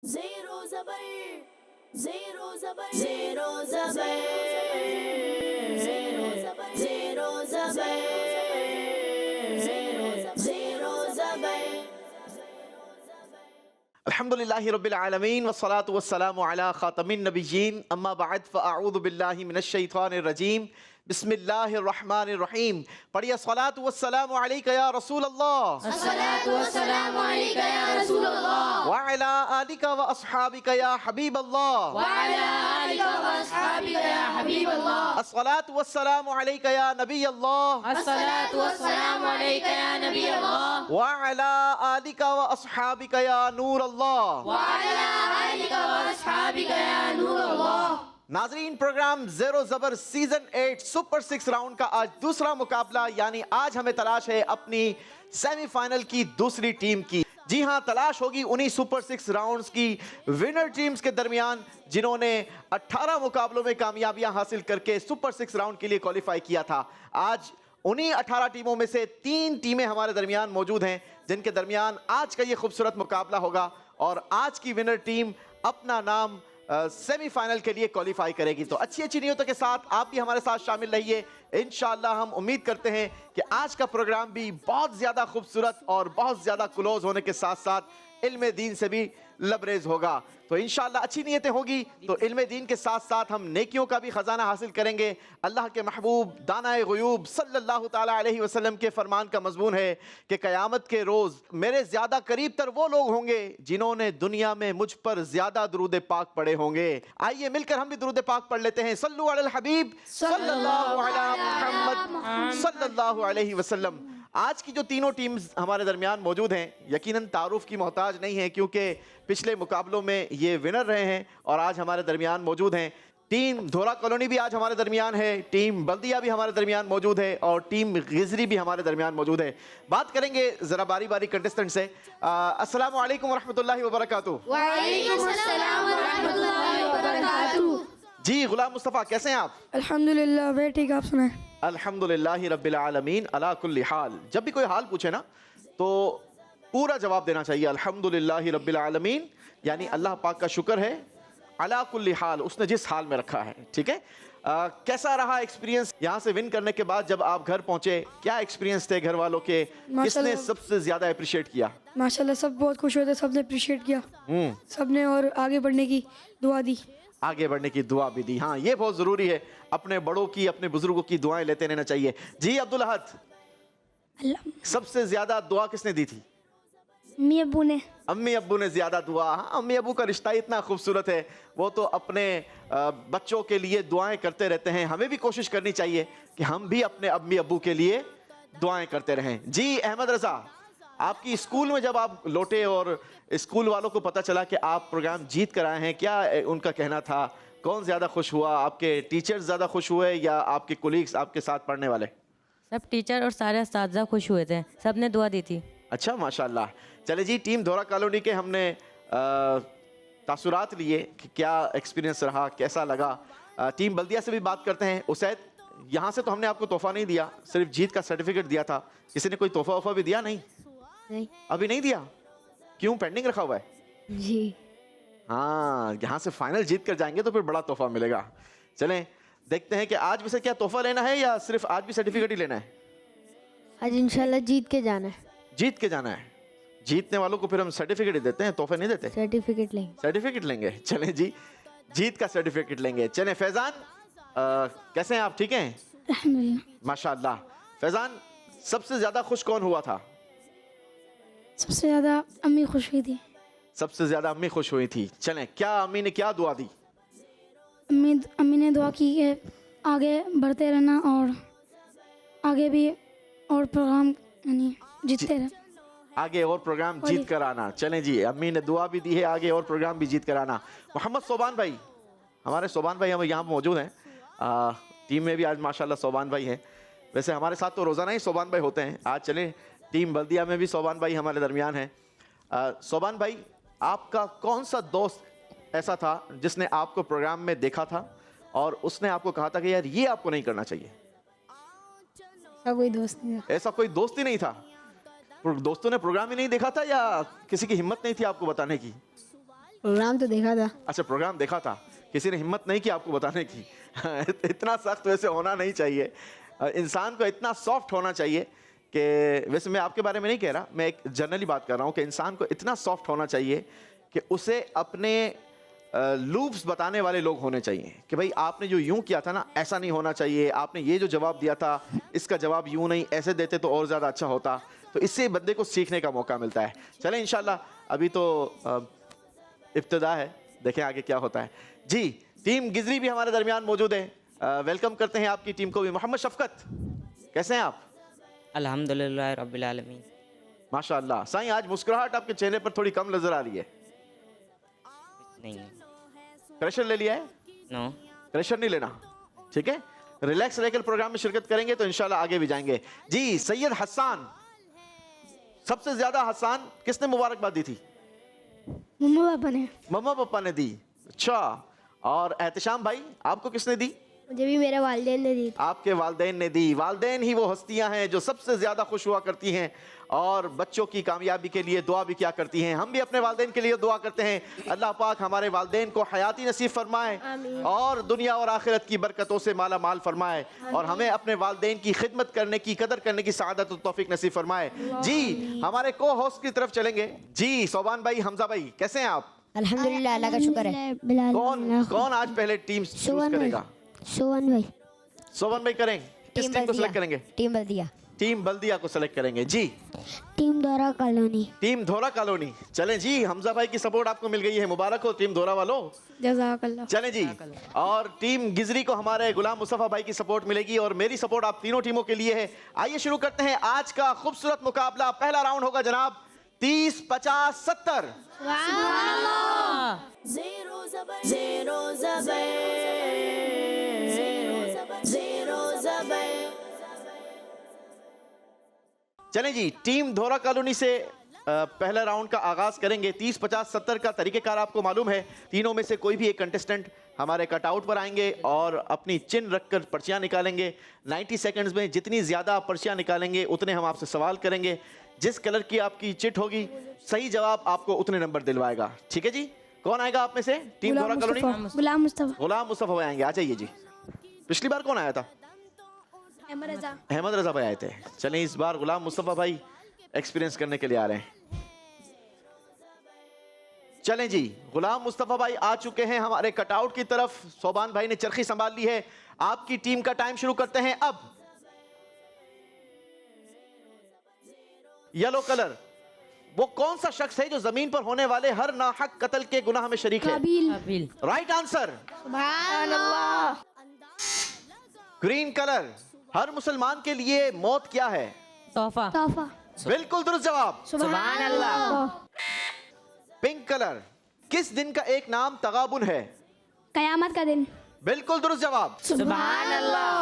Zero zabar, zero zabar, zero zabar, zero zabar, zero zabar, zero zabar. अल्हम्दुलिल्लाहि रब्बिल आलमीन वस्सलातु वस्सलामु अला खातमिन नबिय्यीन अम्मा बअद फ़अऊज़ु बिल्लाहि मिनश शैतानिर रजीम बिस्मिल्लाहिर रहमानिर रहीम। पढ़िए सलातु वस्सलामु अलैका या रसूल अल्लाह अस्सलातु वस्सलामु अलैका या रसूल अल्लाह व अला आलिका व अस्हाबिका या हबीब अल्लाह व अला आलिका व अस्हाबिका या हबीब अल्लाह। अस्सलातु वस्सलामु अलैका या नबी अल्लाह अस्सलातु वस्सलामु अलैका या नबी अल्लाह व अला आलिका व अस्हाबिका या नूर अल्लाह। व अला आलिका व अस्हाबिका या नूर अल्लाह। नाजरीन, प्रोग्राम ज़ेरो ज़बर सीजन 8 सुपर 6 राउंड का आज दूसरा मुकाबला, यानी आज हमें तलाश है अपनी सेमीफाइनल की दूसरी टीम की। जी हां, तलाश होगी उन्हीं सुपर 6 राउंड्स की विनर टीम्स के दरमियान जिन्होंने 18 मुकाबलों में कामयाबियां हासिल करके सुपर 6 राउंड के लिए क्वालिफाई किया था। आज उन्हीं 18 टीमों में से 3 टीमें हमारे दरमियान मौजूद हैं जिनके दरमियान आज का ये खूबसूरत मुकाबला होगा और आज की विनर टीम अपना नाम सेमीफाइनल के लिए क्वालिफाई करेगी। तो अच्छी अच्छी नियतों के साथ आप भी हमारे साथ शामिल रहिए। इंशाअल्लाह हम उम्मीद करते हैं कि आज का प्रोग्राम भी बहुत ज़्यादा खूबसूरत और बहुत ज़्यादा क्लोज होने के साथ साथ इल्म दीन से भी लबरेज होगा। तो इंशाअल्लाह अच्छी नियतें होगी तो इल्म दीन के साथ साथ हम नेकियों का भी ख़जाना हासिल करेंगे। अल्लाह के महबूब दानाए ग़ुयूब सल्लल्लाहु ताला अलैहि वसल्लम के फरमान का मज़मून है कि क़यामत के रोज़ मेरे ज़्यादा करीब तर वो लोग होंगे जिन्होंने दुनिया में मुझ पर ज़्यादा दुरूद पाक पढ़े होंगे। आइए मिलकर हम भी दुरूद पाक पढ़ लेते हैं। सल्लु अलल हबीब सल्लल्लाहु अला मुहम्मद सल्लल्लाहु अलैहि वसल्लम। आज की जो तीनों टीम्स हमारे दरमियान मौजूद हैं यकीनन तारुफ की मोहताज नहीं है, क्योंकि पिछले मुकाबलों में ये विनर रहे हैं और आज हमारे दरमियान मौजूद हैं। टीम धोरा कॉलोनी भी आज हमारे दरमियान है, टीम बल्दिया भी हमारे दरमियान मौजूद है और टीम गिजरी भी हमारे दरमियान मौजूद है। बात करेंगे ज़रा बारी बारी कंटेस्टेंट से। अस्सलामु अलैकुम वरहमतुल्लाहि वबरकातुहू। वालेकुम अस्सलाम व रहमतुल्लाहि व बरकातुहू। जी गुलाम मुस्तफ़ा, कैसे हैं आप? अल्हम्दुलिल्लाह, वे ठीक, आप सुनाएं। अल्हम्दुलिल्लाहि रब्बिल आलमीन अला कुल्ली हाल। जब भी कोई हाल पूछे ना तो पूरा जवाब देना चाहिए। अल्हम्दुलिल्लाहि रब्बिल आलमीन यानी अल्लाह पाक का शुक्र है, अला कुल्ली हाल उसने जिस हाल में रखा है। ठीक है, कैसा रहा एक्सपीरियंस यहाँ से विन करने के बाद? जब आप घर पहुँचे क्या एक्सपीरियंस थे घर वालों के? किसने माशाल्लाह। सबसे ज़्यादा अप्रिशिएट किया? माशाल्लाह सब बहुत खुश हुए थे, सबने अप्रिशिएट किया, सबने और आगे बढ़ने की दुआ दी। आगे बढ़ने की दुआ भी दी। हाँ, ये बहुत ज़रूरी है, अपने बड़ों की अपने बुजुर्गों की दुआएं लेते रहना चाहिए। जी अब्दुल अहद, अल्लाह सबसे ज़्यादा दुआ किसने दी थी? अम्मी अब्बू ने। अम्मी अब्बू ने ज़्यादा दुआ। हाँ, अम्मी अब्बू का रिश्ता इतना खूबसूरत है, वो तो अपने बच्चों के लिए दुआएं करते रहते हैं। हमें भी कोशिश करनी चाहिए कि हम भी अपने अम्मी अब्बू के लिए दुआएं करते रहें। जी अहमद रज़ा, आपकी स्कूल में जब आप लौटे और स्कूल वालों को पता चला कि आप प्रोग्राम जीत कर आए हैं, क्या उनका कहना था? कौन ज़्यादा खुश हुआ? आपके टीचर्स ज़्यादा खुश हुए या आपके कोलीग्स, आपके साथ पढ़ने वाले? सब टीचर और सारे असातिज़ा खुश हुए थे, सब ने दुआ दी थी। अच्छा, माशाल्लाह। चले जी, टीम धोरा कॉलोनी के हमने तासुरात लिए कि क्या एक्सपीरियंस रहा, कैसा लगा। टीम बल्दिया से भी बात करते हैं। उसैद, यहाँ से तो हमने आपको तोहफा नहीं दिया, सिर्फ जीत का सर्टिफिकेट दिया था। किसी ने कोई तोहफा वोहफा भी दिया? नहीं, अभी नहीं दिया। क्यों, पेंडिंग रखा हुआ है? जी हाँ, यहाँ से फाइनल जीत कर जाएंगे तो फिर बड़ा तोहफा मिलेगा। चलें देखते हैं कि आज वैसे क्या तोहफा लेना है या सिर्फ आज भी सर्टिफिकेट ही लेना है? आज इंशाल्लाह जीत के जाना है। जीत के जाना है। जीतने वालों को फिर हम सर्टिफिकेट ही देते हैं, तोहफे नहीं देते। सर्टिफिकेट लेंगे। सर्टिफिकेट लेंगे। चलें जी, जीत का सर्टिफिकेट लेंगे। चलें फैज़ान, कैसे हैं आप? ठीक हैं अल्हम्दुलिल्लाह। माशाल्लाह। फैज़ान, सबसे ज़्यादा खुश कौन हुआ था? सबसे ज़्यादा अम्मी खुश हुई थी। सबसे ज़्यादा अम्मी खुश हुई थी। चलें, क्या अम्मी ने क्या दुआ दी? अम्मी ने दुआ की कि आगे बढ़ते रहना और आगे भी और प्रोग्राम यानी जीतते रहे। आगे और प्रोग्राम जीत कर आना। चलें जी, अम्मी ने दुआ भी दी है, आगे और प्रोग्राम भी जीत कर आना। मोहम्मद सोबान भाई, हमारे सोबान भाई हम यहाँ मौजूद हैं। टीम में भी आज माशाल्लाह सोबान भाई हैं। वैसे हमारे साथ तो रोज़ाना ही सोबान भाई होते हैं, आज चलें टीम बल्दिया में भी सोबान भाई हमारे दरमियान हैं। सोबान भाई, आपका कौन सा दोस्त ऐसा था जिसने आपको प्रोग्राम में देखा था और उसने आपको कहा था कि यार ये आपको नहीं करना चाहिए? ऐसा कोई दोस्त नहीं था। ऐसा कोई दोस्त ही नहीं था? दोस्तों ने प्रोग्राम ही नहीं देखा था या किसी की हिम्मत नहीं थी आपको बताने की? प्रोग्राम तो देखा था। अच्छा, प्रोग्राम देखा था, किसी ने हिम्मत नहीं की आपको बताने की। इतना सख्त वैसे होना नहीं चाहिए, इंसान को इतना सॉफ्ट होना चाहिए कि, वैसे मैं आपके बारे में नहीं कह रहा, मैं एक जनरली बात कर रहा हूँ कि इंसान को इतना सॉफ्ट होना चाहिए कि उसे अपने लूप्स बताने वाले लोग होने चाहिए कि भाई आपने जो यूं किया था ना, ऐसा नहीं होना चाहिए, आपने ये जो जवाब दिया था इसका जवाब यूं नहीं, ऐसे देते तो और ज़्यादा अच्छा होता। तो इससे बंदे को सीखने का मौका मिलता है। चलें इंशाल्लाह, अभी तो इब्तिदा है, देखें आगे क्या होता है। जी, टीम गिजरी भी हमारे दरमियान मौजूद है, वेलकम करते हैं आपकी टीम को भी। मोहम्मद शफकत, कैसे हैं आप? अल्हम्दुलिल्लाह रब्बिल आलमीन। माशाअल्लाह। साईं, आज मुस्कुराहट आपके चेहरे पर थोड़ी कम नजर आ रही है, नहीं, प्रेशर ले लिया है? नो, प्रेशर नहीं लेना, ठीक है, रिलैक्स रहकर प्रोग्राम में शिरकत करेंगे तो इंशाल्लाह आगे भी जाएंगे। जी, सैयद हसन, सबसे ज्यादा हसन किसने मुबारकबाद दी थी? मम्मा पापा ने। मम्मा पापा ने दी। अच्छा, और एहतशाम भाई, आपको किसने दी? मुझे भी मेरे वालिदैन ने दी। आपके वालिदैन ने दी। वालिदैन ही वो हस्तियां हैं जो सबसे ज्यादा खुश हुआ करती हैं और बच्चों की कामयाबी के लिए दुआ भी किया करती हैं। हम भी अपने वालिदैन के लिए दुआ करते हैं, अल्लाह पाक हमारे वालिदैन को हयाती नसीब फरमाए और दुनिया और आखिरत की बरकतों से माला माल फरमाए और हमें अपने वालिदैन की खिदमत करने की, कदर करने की सआदत और तौफीक नसीब फरमाए। जी, हमारे को होस्ट की तरफ चलेंगे। जी, सोबान भाई, हमजा भाई, कैसे हैं आप? अल्हम्दुलिल्लाह, अल्लाह का शुक्र है। कौन कौन आज पहले टीम चूज करेगा? सोवन भाई। सोबन भाई करें, किस टीम को सिलेक्ट करेंगे? टीम बल्दिया। टीम बल्दिया को सिलेक्ट करेंगे। जी, team Dhora colony. Team Dhora colony. चलें जी, हमजा भाई की सपोर्ट आपको मिल गई है, मुबारक हो टीम धोरा वालों। जज़ाकल्लाह। चलें जी, और टीम गिजरी को हमारे गुलाम मुस्तफा भाई की सपोर्ट मिलेगी और मेरी सपोर्ट आप तीनों टीमों के लिए है। आइए शुरू करते हैं आज का खूबसूरत मुकाबला। पहला राउंड होगा जनाब 30, 50, 70। चलें जी, टीम धोरा कॉलोनी से पहला राउंड का आगाज करेंगे। 30, 50, 70 का तरीकेकार आपको मालूम है। तीनों में से कोई भी एक कंटेस्टेंट हमारे कटआउट पर आएंगे और अपनी चिन्ह रखकर पर्चियां निकालेंगे। 90 सेकंड्स में जितनी ज्यादा आप पर्चियां निकालेंगे उतने हम आपसे सवाल करेंगे। जिस कलर की आपकी चिट होगी, सही जवाब आपको उतने नंबर दिलवाएगा। ठीक है जी, कौन आएगा आप में से? Team Dhora colony. गुलाम मुस्तफा। गुलाम मुस्तफा भाई आएंगे, आ जाइए जी। पिछली बार कौन आया था? अहमद रजा भाई आए थे। चलें, इस बार गुलाम मुस्तफा भाई एक्सपीरियंस करने के लिए आ रहे हैं। चलें जी, गुलाम मुस्तफा भाई आ चुके हैं हमारे कटआउट की तरफ। सोबान भाई ने चरखी संभाल ली है। आपकी टीम का टाइम शुरू करते हैं अब। येलो कलर, वो कौन सा शख्स है जो जमीन पर होने वाले हर नाहक कत्ल के गुनाह में शरीक है? काबिल। Right answer. ग्रीन कलर, हर मुसलमान के लिए मौत क्या है? तोहफा। तोहफा। बिल्कुल दुरुस्त जवाब। सुभान अल्लाह। पिंक कलर, किस दिन का एक नाम तगाबुन है? कयामत का दिन। बिल्कुल दुरुस्त जवाब। सुभान अल्लाह।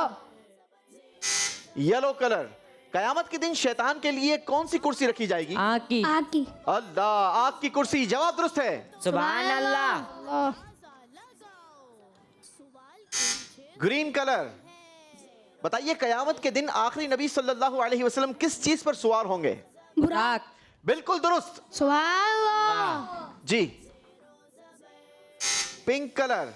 येलो कलर, कयामत के दिन शैतान के लिए कौन सी कुर्सी रखी जाएगी? आग की। आग की। अल्लाह, आग की कुर्सी। जवाब दुरुस्त है। सुभान अल्लाह। ग्रीन कलर, बताइए कयामत के दिन आखिरी नबी सल्लल्लाहु अलैहि वसल्लम किस चीज पर सवार होंगे? बुराक। बिल्कुल दुरुस्त। सुभान अल्लाह। जी। पिंक कलर,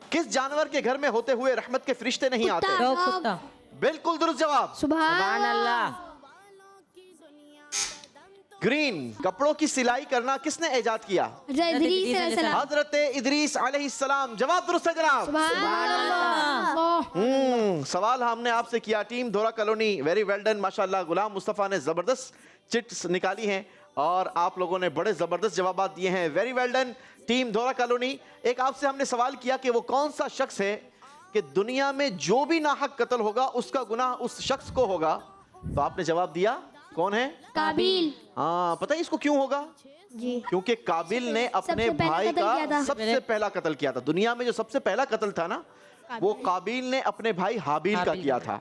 किस जानवर के घर में होते हुए रहमत के फरिश्ते नहीं आते? डॉग, कुत्ता। बिल्कुल दुरुस्त जवाब। सुभान अल्लाह। ग्रीन, कपड़ों की सिलाई करना किसने इजाद किया? हजरत इदरीस अलैहिस्सलाम। जवाब दुरुस्त है जनाब। सवाल हमने आपसे किया। Team Dhora colony, very well done, माशाल्लाह। गुलाम मुस्तफा ने जबरदस्त चिट्स निकाली हैं और आप लोगों ने बड़े जबरदस्त जवाब दिए हैं। Very well done team Dhora colony. एक आपसे हमने सवाल किया कि वो कौन सा शख्स है कि दुनिया में जो भी नाहक कत्ल होगा उसका गुनाह उस शख्स को होगा, तो आपने जवाब दिया कौन है? काबिल। हाँ, पता है इसको क्यों होगा? जी, क्योंकि काबिल ने अपने भाई का सबसे पहला कत्ल किया था। दुनिया में जो सबसे पहला कत्ल था ना, वो काबिल ने अपने भाई हाबिल का किया था।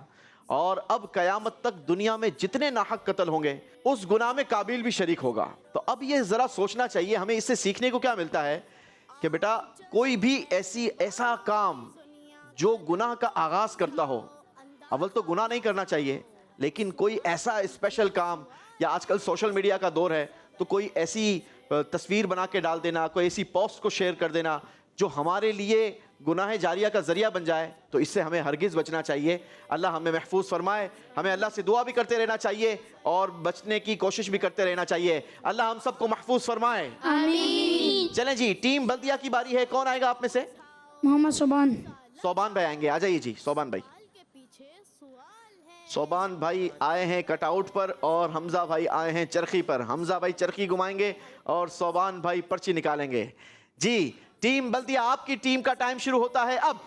और अब कयामत तक दुनिया में जितने नाहक कत्ल होंगे उस गुनाह में काबिल भी शरीक होगा। तो अब ये जरा सोचना चाहिए हमें, इससे सीखने को क्या मिलता है कि बेटा कोई भी ऐसा काम जो गुनाह का आगाज करता हो, अव्वल तो गुनाह नहीं करना चाहिए, लेकिन कोई ऐसा स्पेशल काम, या आजकल सोशल मीडिया का दौर है तो कोई ऐसी तस्वीर बना के डाल देना, कोई ऐसी पोस्ट को शेयर कर देना जो हमारे लिए गुनाह जारिया का जरिया बन जाए, तो इससे हमें हरगिज़ बचना चाहिए। अल्लाह हमें महफूज फरमाए। हमें अल्लाह से दुआ भी करते रहना चाहिए और बचने की कोशिश भी करते रहना चाहिए। अल्लाह हम सबको महफूज फरमाए। आमीन। चलें जी, टीम बल्दिया की बारी है। कौन आएगा आप में से? मोहम्मद सोबान। सोबान भाई आएंगे। आ जाइए जी सोबान भाई। सोबान भाई आए हैं कटआउट पर और हमजा भाई आए हैं चरखी पर। हमजा भाई चरखी घुमाएंगे और सोबान भाई पर्ची निकालेंगे। जी टीम बल्दिया, आपकी टीम का टाइम शुरू होता है अब।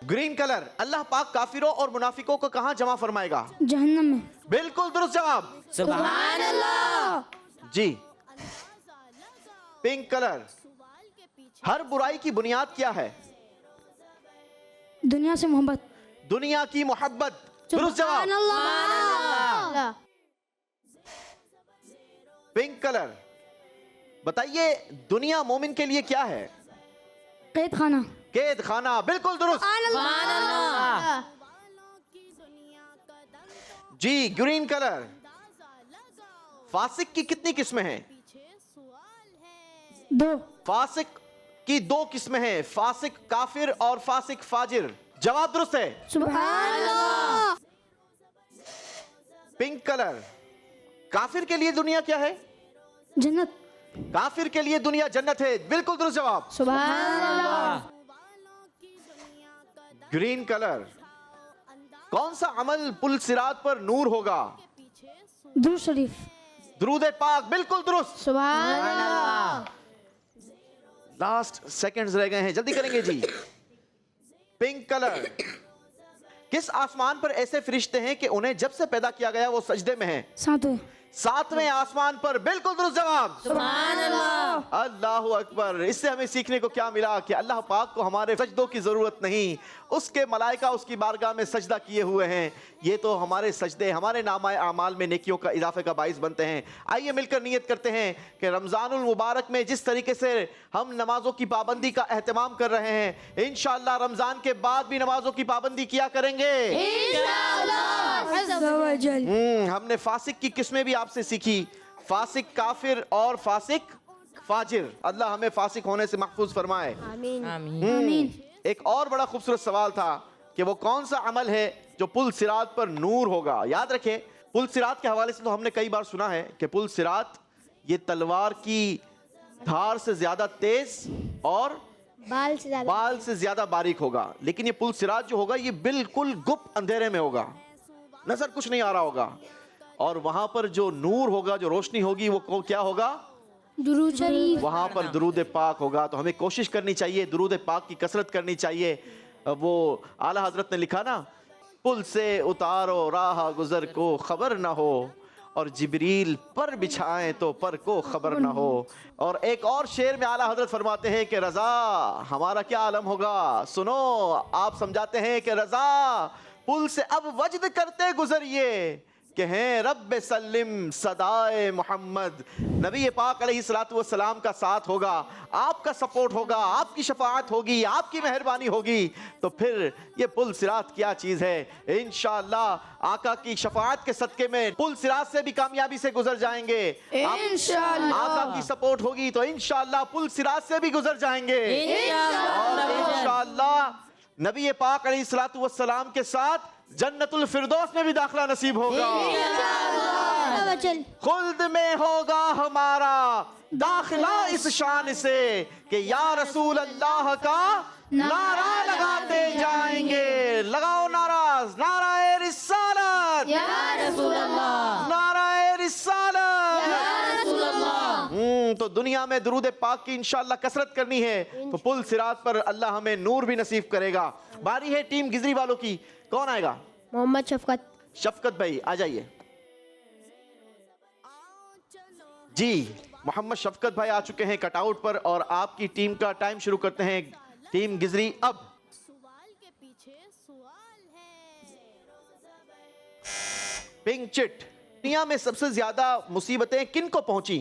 ग्रीन कलर, अल्लाह पाक काफिरों और मुनाफिकों को कहां जमा फरमाएगा? जहन्नम में। बिल्कुल दुरुस्त जवाब। सुभान अल्लाह। जी पिंक कलर, हर बुराई की बुनियाद क्या है? दुनिया से मोहब्बत। दुनिया की मोहब्बत। दुरुस्त जवाब। अल्लाह। पिंक कलर, बताइए दुनिया मोमिन के लिए क्या है? कैद खाना। कैद खाना। बिल्कुल दुरुस्त। जी ग्रीन कलर, फासिक की कितनी किस्में हैं? 2। फासिक की 2 किस्में हैं, फासिक काफिर और फासिक फाजिर। जवाब दुरुस्त है। सुभान अल्लाह। पिंक कलर, काफिर के लिए दुनिया क्या है? जन्नत। काफिर के लिए दुनिया जन्नत है। बिल्कुल दुरुस्त जवाब। सुभान अल्लाह। ग्रीन कलर, कौन सा अमल पुल सिरात पर नूर होगा? दुरूद शरीफ। दुरूद पाक। बिल्कुल दुरुस्त। सुभान अल्लाह। लास्ट सेकंड्स रह गए हैं, जल्दी करेंगे जी। पिंक कलर, किस आसमान पर ऐसे फरिश्ते हैं कि उन्हें जब से पैदा किया गया वो सजदे में हैं? 7। 7वें आसमान पर। बिल्कुल दुरुस्त जवाब। सुभान अल्लाह। अल्लाहु अकबर। इससे हमें सीखने को क्या मिला कि अल्लाह पाक को हमारे सजदों की जरूरत नहीं, उसके मलाइका उसकी बारगाह में सजदा किए हुए हैं। ये तो हमारे सजदे हमारे नामाए आमाल में नेकियों का इजाफे का बाइस बनते हैं। आइए मिलकर नियत करते हैं कि रमजानुल मुबारक में जिस तरीके से हम नमाजों की पाबंदी का एहतमाम कर रहे हैं, इंशाअल्लाह रमजान के बाद भी नमाजों की पाबंदी किया करेंगे। हमने फासिक की किस्में भी आपसे सीखी, फासिक काफिर और फासिक फाजिर। अल्लाह हमें फासिक होने से महफूज फरमाए। आमीन। एक और बड़ा खूबसूरत सवाल था कि वो कौन सा अमल है जो पुल सिरात पर नूर होगा? याद रखें, पुल सिरात के हवाले से तो हमने कई बार सुना है कि पुल सिरात ये तलवार की धार से ज्यादा तेज और बाल से ज्यादा बारीक होगा, लेकिन ये पुल सिरात जो होगा ये बिल्कुल गुप्त अंधेरे में होगा, नजर कुछ नहीं आ रहा होगा। और वहां पर जो नूर होगा, जो रोशनी होगी, वो क्या होगा? दुरूद शरीफ। वहां पर दुरूद पाक होगा। तो हमें कोशिश करनी चाहिए, दुरूद पाक की कसरत करनी चाहिए। वो आला हजरत ने लिखा ना, पुल से उतारो राह गुजर को खबर ना हो, और जिब्रील पर बिछाएं तो पर को खबर ना हो। और एक और शेर में आला हजरत फरमाते हैं कि रजा हमारा क्या आलम होगा। सुनो, आप समझाते हैं कि रजा पुल से अब वजद करते गुजरिए कि हैं रब्बे सल्लिम सदाए मोहम्मद। नबी पाक अलैहिस्सलातु वस्सलाम का साथ होगा, आपका सपोर्ट होगा, आपकी शफाअत होगी, आपकी मेहरबानी होगी, तो फिर ये पुल सिरात क्या चीज़ है। इंशाअल्लाह आका की शफाअत के सदके में पुल सिरात से भी कामयाबी से गुजर जाएंगे। इंशाअल्लाह आका की सपोर्ट होगी तो इंशाअल्लाह पुल सिरात से भी गुजर जाएंगे। और इंशाअल्लाह नबी पाक अलैहिस्सलातु वस्सलाम के साथ जन्नतुल फिरदौस में भी दाखिला नसीब होगा। खुल्द में होगा हमारा दाखिला इस शान से कि या रसूल अल्लाह का नारा लगाते जाएंगे। लगाओ नाराज, नाराए रिसालत या रसूल अल्लाह, नाराए रिसालत या रसूल अल्लाह। तो दुनिया में दुरूद पाक की इंशाअल्लाह कसरत करनी है तो पुल सिरात पर अल्लाह हमें नूर भी नसीब करेगा। बारी है टीम गिजरी वालों की। कौन आएगा? मोहम्मद शफकत। शफकत भाई आ जाइए जी। मोहम्मद शफकत भाई आ चुके हैं कटआउट पर और आपकी टीम का टाइम शुरू करते हैं। टीम गिजरी अब। पिंक चिट, दुनिया में सबसे ज्यादा मुसीबतें किन को पहुंची?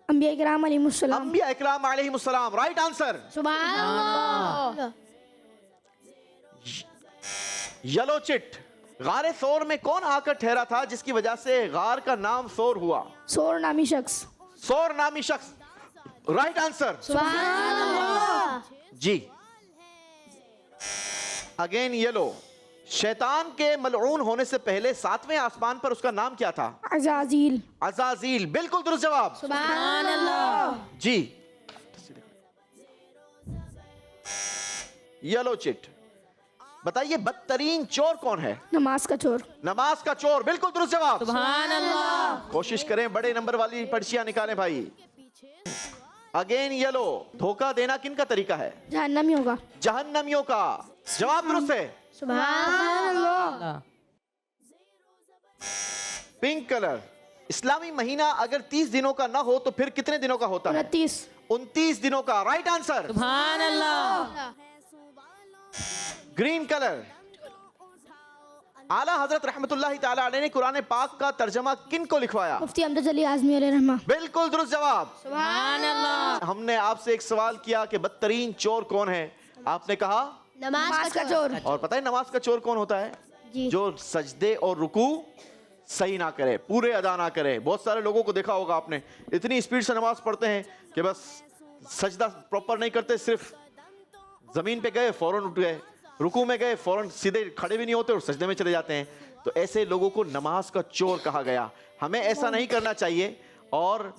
अंबिया इकराम अलैहिमुस्सलाम। अंबिया इकराम अलैहिमुस्सलाम। Right answer. सुभान अल्लाह। येलो चिट, गारे सौर में कौन आकर ठहरा था जिसकी वजह से गार का नाम सौर हुआ? सोर नामी शख्स। सोर नामी शख्स, राइट आंसर जी। अगेन येलो, शैतान के मलऊन होने से पहले 7वें आसमान पर उसका नाम क्या था? अजाजील। अजाजील, बिल्कुल दुरुस्त जवाब जी। येलो चिट, बताइए बदतरीन चोर कौन है? नमाज का चोर। नमाज का चोर, बिल्कुल दुरुस्त जवाब। सुभान अल्लाह। कोशिश करें बड़े नंबर वाली पर्चियां निकालें भाई। अगेन येलो, धोखा देना किन का तरीका है? जहन्नमियों का। जहन्नमियों का, जवाब दुरुस्त है। अल्लाह। पिंक कलर, इस्लामी महीना अगर 30 दिनों का ना हो तो फिर कितने दिनों का होता है? 29 दिनों का, राइट आंसर। सुभान अल्लाह। ग्रीन कलर, आला हजरत रहमतुल्लाहि ताला अलैह ने कुरान पाक का तर्जमा किन को लिखवाया? मुफ्ती अमजद अली आजमी अलैहि रहमा। बिल्कुल दुरुस्त जवाब। सुभान अल्लाह। हमने आपसे एक सवाल किया कि बदतरीन चोर कौन है, आपने कहा नमाज का चोर। और पता है नमाज का चोर कौन होता है? जी। जो सजदे और रुकू सही ना करे, पूरे अदा ना करे। बहुत सारे लोगों को देखा होगा आपने, इतनी स्पीड से नमाज पढ़ते हैं कि बस सजदा प्रॉपर नहीं करते, सिर्फ जमीन पे गए फौरन उठ गए, रुकू में गए फौरन सीधे खड़े भी नहीं होते और सजदे में चले जाते हैं। तो ऐसे लोगों को नमाज का चोर कहा गया। हमें ऐसा नहीं करना चाहिए, और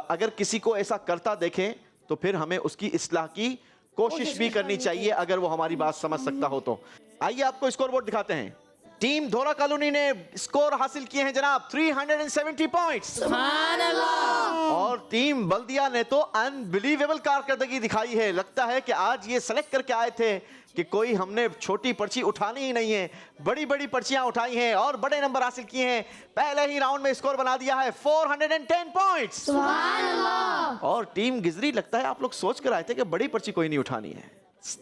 अगर किसी को ऐसा करता देखें तो फिर हमें उसकी इस्लाह की कोशिश भी करनी चाहिए, अगर वो हमारी बात समझ सकता हो तो। आइए आपको स्कोर बोर्ड दिखाते हैं। टीम धोरा कॉलोनी ने स्कोर हासिल किए हैं जनाब 370 पॉइंट्स, सुभान अल्लाह। और टीम बल्दिया ने तो अनबिलीवेबल कारकर्दगी दिखाई है। लगता है कि आज ये सेलेक्ट करके आए थे कि कोई हमने छोटी पर्ची उठानी ही नहीं है, बड़ी बड़ी पर्चियां उठाई हैं और बड़े नंबर हासिल किए हैं। पहले ही राउंड में स्कोर बना दिया है 410 पॉइंट्स। और टीम गिजरी, लगता है आप लोग सोच कर आए थे कि बड़ी पर्ची कोई नहीं उठानी है,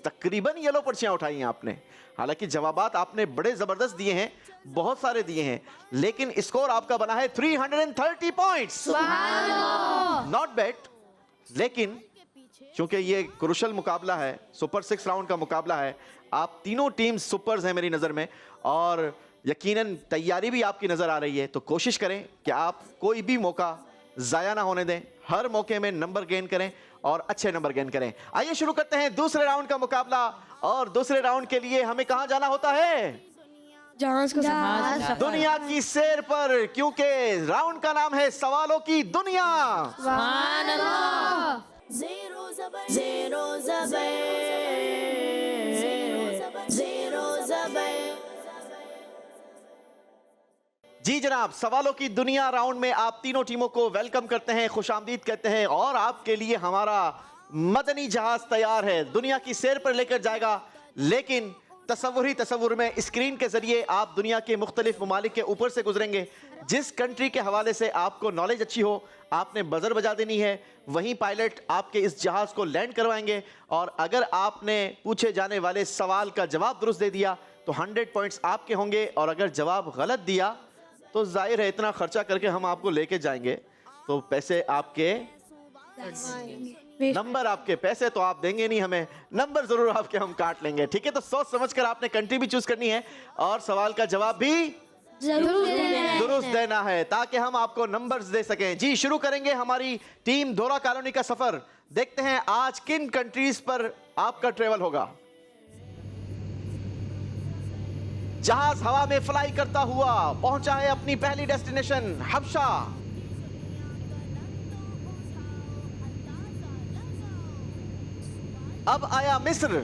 तकरीबन येलो पर्चियां उठाई हैं आपने। हालांकि जवाबात आपने बड़े जबरदस्त दिए हैं, बहुत सारे दिए हैं, लेकिन स्कोर आपका बना है 330 पॉइंट्स। नॉट बैड, लेकिन क्योंकि ये क्रुशल मुकाबला है, सुपर 6 राउंड का मुकाबला है, आप तीनों टीम सुपर्स हैं मेरी नज़र में, और यकीनन तैयारी भी आपकी नज़र आ रही है। तो कोशिश करें कि आप कोई भी मौका ज़ाया ना होने दें, हर मौके में नंबर गेन करें और अच्छे नंबर गेन करें। आइए शुरू करते हैं दूसरे राउंड का मुकाबला, और दूसरे राउंड के लिए हमें कहाँ जाना होता है? दुनिया की सैर पर, क्योंकि राउंड का नाम है सवालों की दुनिया। सुभान अल्लाह। जी जनाब, सवालों की दुनिया राउंड में आप तीनों टीमों को वेलकम करते हैं, खुशामदीद कहते हैं, और आपके लिए हमारा मदनी जहाज तैयार है, दुनिया की सैर पर लेकर जाएगा। लेकिन तसव्वुर में स्क्रीन के जरिए आप दुनिया के मुख्तलिफ ममालिक के ऊपर से गुजरेंगे। जिस कंट्री के हवाले से आपको नॉलेज अच्छी हो, आपने बजर बजा देनी है, वहीं पायलट आपके इस जहाज को लैंड करवाएंगे। और अगर आपने पूछे जाने वाले सवाल का जवाब दुरुस्त दे दिया तो 100 पॉइंट्स आपके होंगे, और अगर जवाब गलत दिया तो जाहिर है इतना खर्चा करके हम आपको लेके जाएंगे तो पैसे आपके, नंबर आपके, पैसे तो आप देंगे नहीं हमें, नंबर जरूर आपके हम काट लेंगे। ठीक है, तो सोच समझ कर आपने कंट्री भी चूज करनी है और सवाल का जवाब भी दुरुस्त देना है, ताकि हम आपको नंबर्स दे सकें। जी शुरू करेंगे हमारी टीम धोरा कॉलोनी का सफर। देखते हैं आज किन कंट्रीज पर आपका ट्रेवल होगा। जहाज हवा में फ्लाई करता हुआ पहुंचा है अपनी पहली डेस्टिनेशन हबशा। अब आया मिस्र।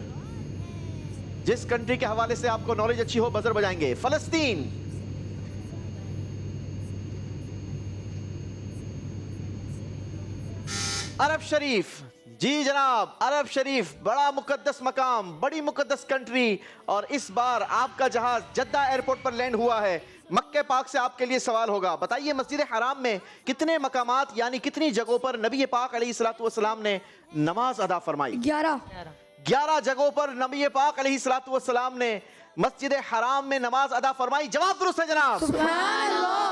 जिस कंट्री के हवाले से आपको नॉलेज अच्छी हो बजर बजाएंगे। फलस्तीन, अरब शरीफ। जी जनाब, अरब शरीफ बड़ा मुकद्दस मकाम, बड़ी मुकद्दस कंट्री, और इस बार आपका जहाज जद्दा एयरपोर्ट पर लैंड हुआ है। मक्के पाक से आपके लिए सवाल होगा, बताइए मस्जिद हराम में कितने मकामात यानी कितनी जगहों पर नबी पाक अलैहिस्सलातु वस्सलाम ने नमाज अदा फरमाई? 11 जगहों पर नबी पाक अलैहिस्सलातु वस्सलाम ने मस्जिद हराम में नमाज अदा फरमाई। जवाब दुरुस्त है जनाब।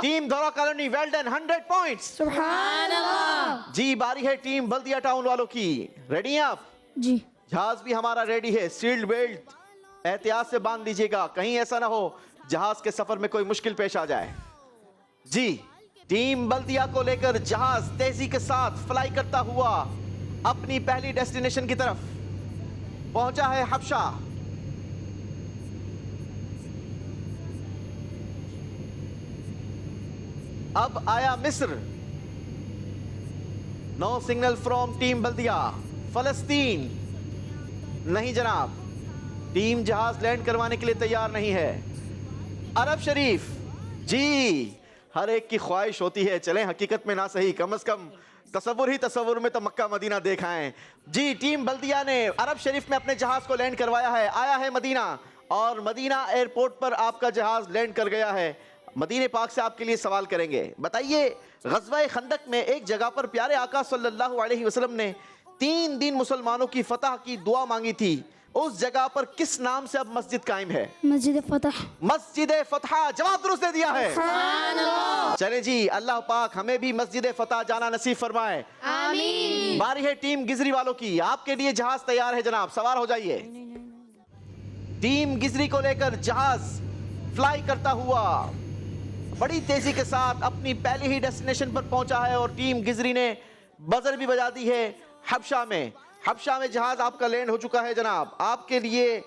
Team Dhora colony well done, 100 points. जी बारी है टीम बल्दिया टाउन वालों की। रेडी हैं आप? जी। जहाज भी हमारा रेडी है, सील्ड बेल्ट एहतियात से बांध लीजिएगा, कहीं ऐसा ना हो जहाज के सफर में कोई मुश्किल पेश आ जाए। जी टीम बल्दिया को लेकर जहाज तेजी के साथ फ्लाई करता हुआ अपनी पहली डेस्टिनेशन की तरफ पहुंचा है हबशा। अब आया मिस्र। नो सिग्नल फ्रॉम टीम बल्दिया। फलस्तीन, नहीं जनाब, टीम जहाज लैंड करवाने के लिए तैयार नहीं है। अरब शरीफ, जी हर एक की ख्वाहिश होती है, चलें हकीकत में ना सही, कम से कम तसव्वुर ही तसव्वुर में तो मक्का मदीना देखा है। जी टीम बल्दिया ने अरब शरीफ में अपने जहाज को लैंड करवाया है, आया है मदीना, और मदीना एयरपोर्ट पर आपका जहाज लैंड कर गया है। मदीने पाक से आपके लिए सवाल करेंगे, बताइए ग़ज़वा खंदक में एक जगह पर प्यारे आका सल्लल्लाहु अलैहि वसल्लम ने 3 दिन मुसलमानों की फतह की दुआ मांगी थी, उस जगह पर किस नाम से अब मस्जिद कायम है? मस्जिद फतह। मस्जिद फतह, जवाब दुरुस्त दे दिया है। चले जी, अल्लाह पाक हमें भी मस्जिद फतह जाना नसीब फरमाए, आमीन। बारी है टीम गिजरी वालों की, आपके लिए जहाज तैयार है जनाब, सवार हो जाइए। टीम गिजरी को लेकर जहाज फ्लाई करता हुआ बड़ी तेजी के साथ अपनी पहली ही डेस्टिनेशन पर पहुंचा है, और टीम गिजरी ने बजर भी बजा दी है। हबशा में जहाज आपका लैंड हो चुका है जनाब, आपके लिए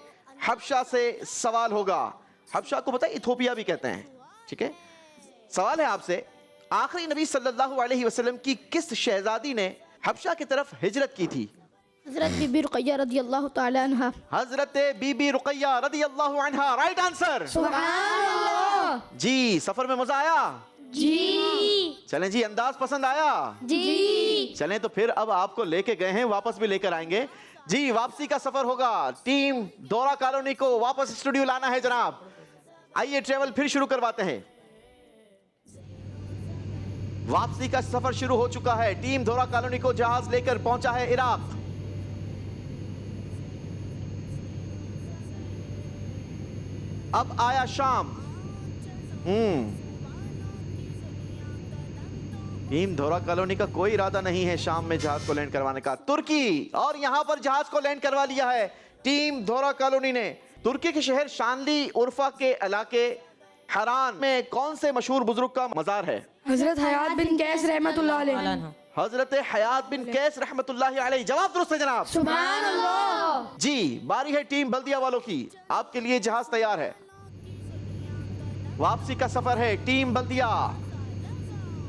हबशा से सवाल होगा। हबशा को पता है इथोपिया भी कहते हैं, ठीक है। सवाल है आपसे, आखिरी नबी सल्लल्लाहु अलैहि वसल्लम की किस शहजादी ने हबशा की तरफ हिजरत की थी? हजरत बीबी रुकैया रदी अल्लाह तआला अन्हा। हजरत बीबी रुकैया रदी अल्लाह अन्हा, राइट आंसर। जी, सफर में मजा आया? जी चलें जी, अंदाज पसंद आया? जी। चलें तो फिर अब आपको लेके गए हैं, वापस भी लेकर आएंगे जी। वापसी का सफर होगा, टीम दौरा कॉलोनी को वापस स्टूडियो लाना है जनाब। आइए ट्रेवल फिर शुरू करवाते हैं। वापसी का सफर शुरू हो चुका है, टीम दौरा कॉलोनी को जहाज लेकर पहुंचा है इराक। अब आया शाम। टीम धोरा कॉलोनी का कोई इरादा नहीं है शाम में जहाज को लैंड करवाने का। तुर्की, और यहां पर जहाज को लैंड करवा लिया है टीम धोरा कॉलोनी ने। तुर्की के शहर शानली उर्फा के इलाके हरान में कौन से मशहूर बुजुर्ग का मजार है? हजरत हयात बिन कैस रहमतुल्लाह अलैह। हजरत हयात बिन कैस रहमतुल्लाह अलैह, जवाब दुरुस्त है जनाब। सुभान अल्लाह। जी, बारी है टीम बल्दिया वालों की, आपके लिए जहाज तैयार है। वापसी का सफर है, टीम बल्दिया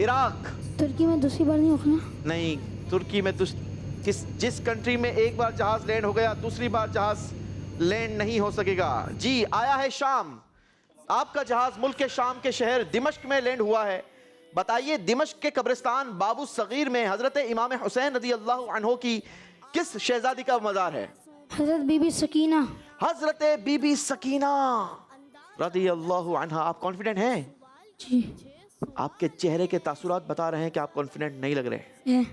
इराक। तुर्की में दूसरी बार नहीं होगा? नहीं, तुर्की में जिस कंट्री में एक बार जहाज लैंड हो गया दूसरी बार जहाज लैंड नहीं हो सकेगा। जी, आया है शाम, आपका जहाज मुल्क के शाम के शहर दिमश्क में लैंड हुआ है। बताइए दिमश्क के कब्रिस्तान बाबू सगीर में हजरत इमाम हुसैन रदी अल्लाह अन्हो की किस शहजादी का मजार है? हजरत बीबी सकीना। हजरत बीबी सकीना रदी अल्लाह अन्हा। आप कॉन्फिडेंट हैं? जी। आपके चेहरे के तासुरात बता रहे हैं कि आप कॉन्फिडेंट नहीं लग रहे। है।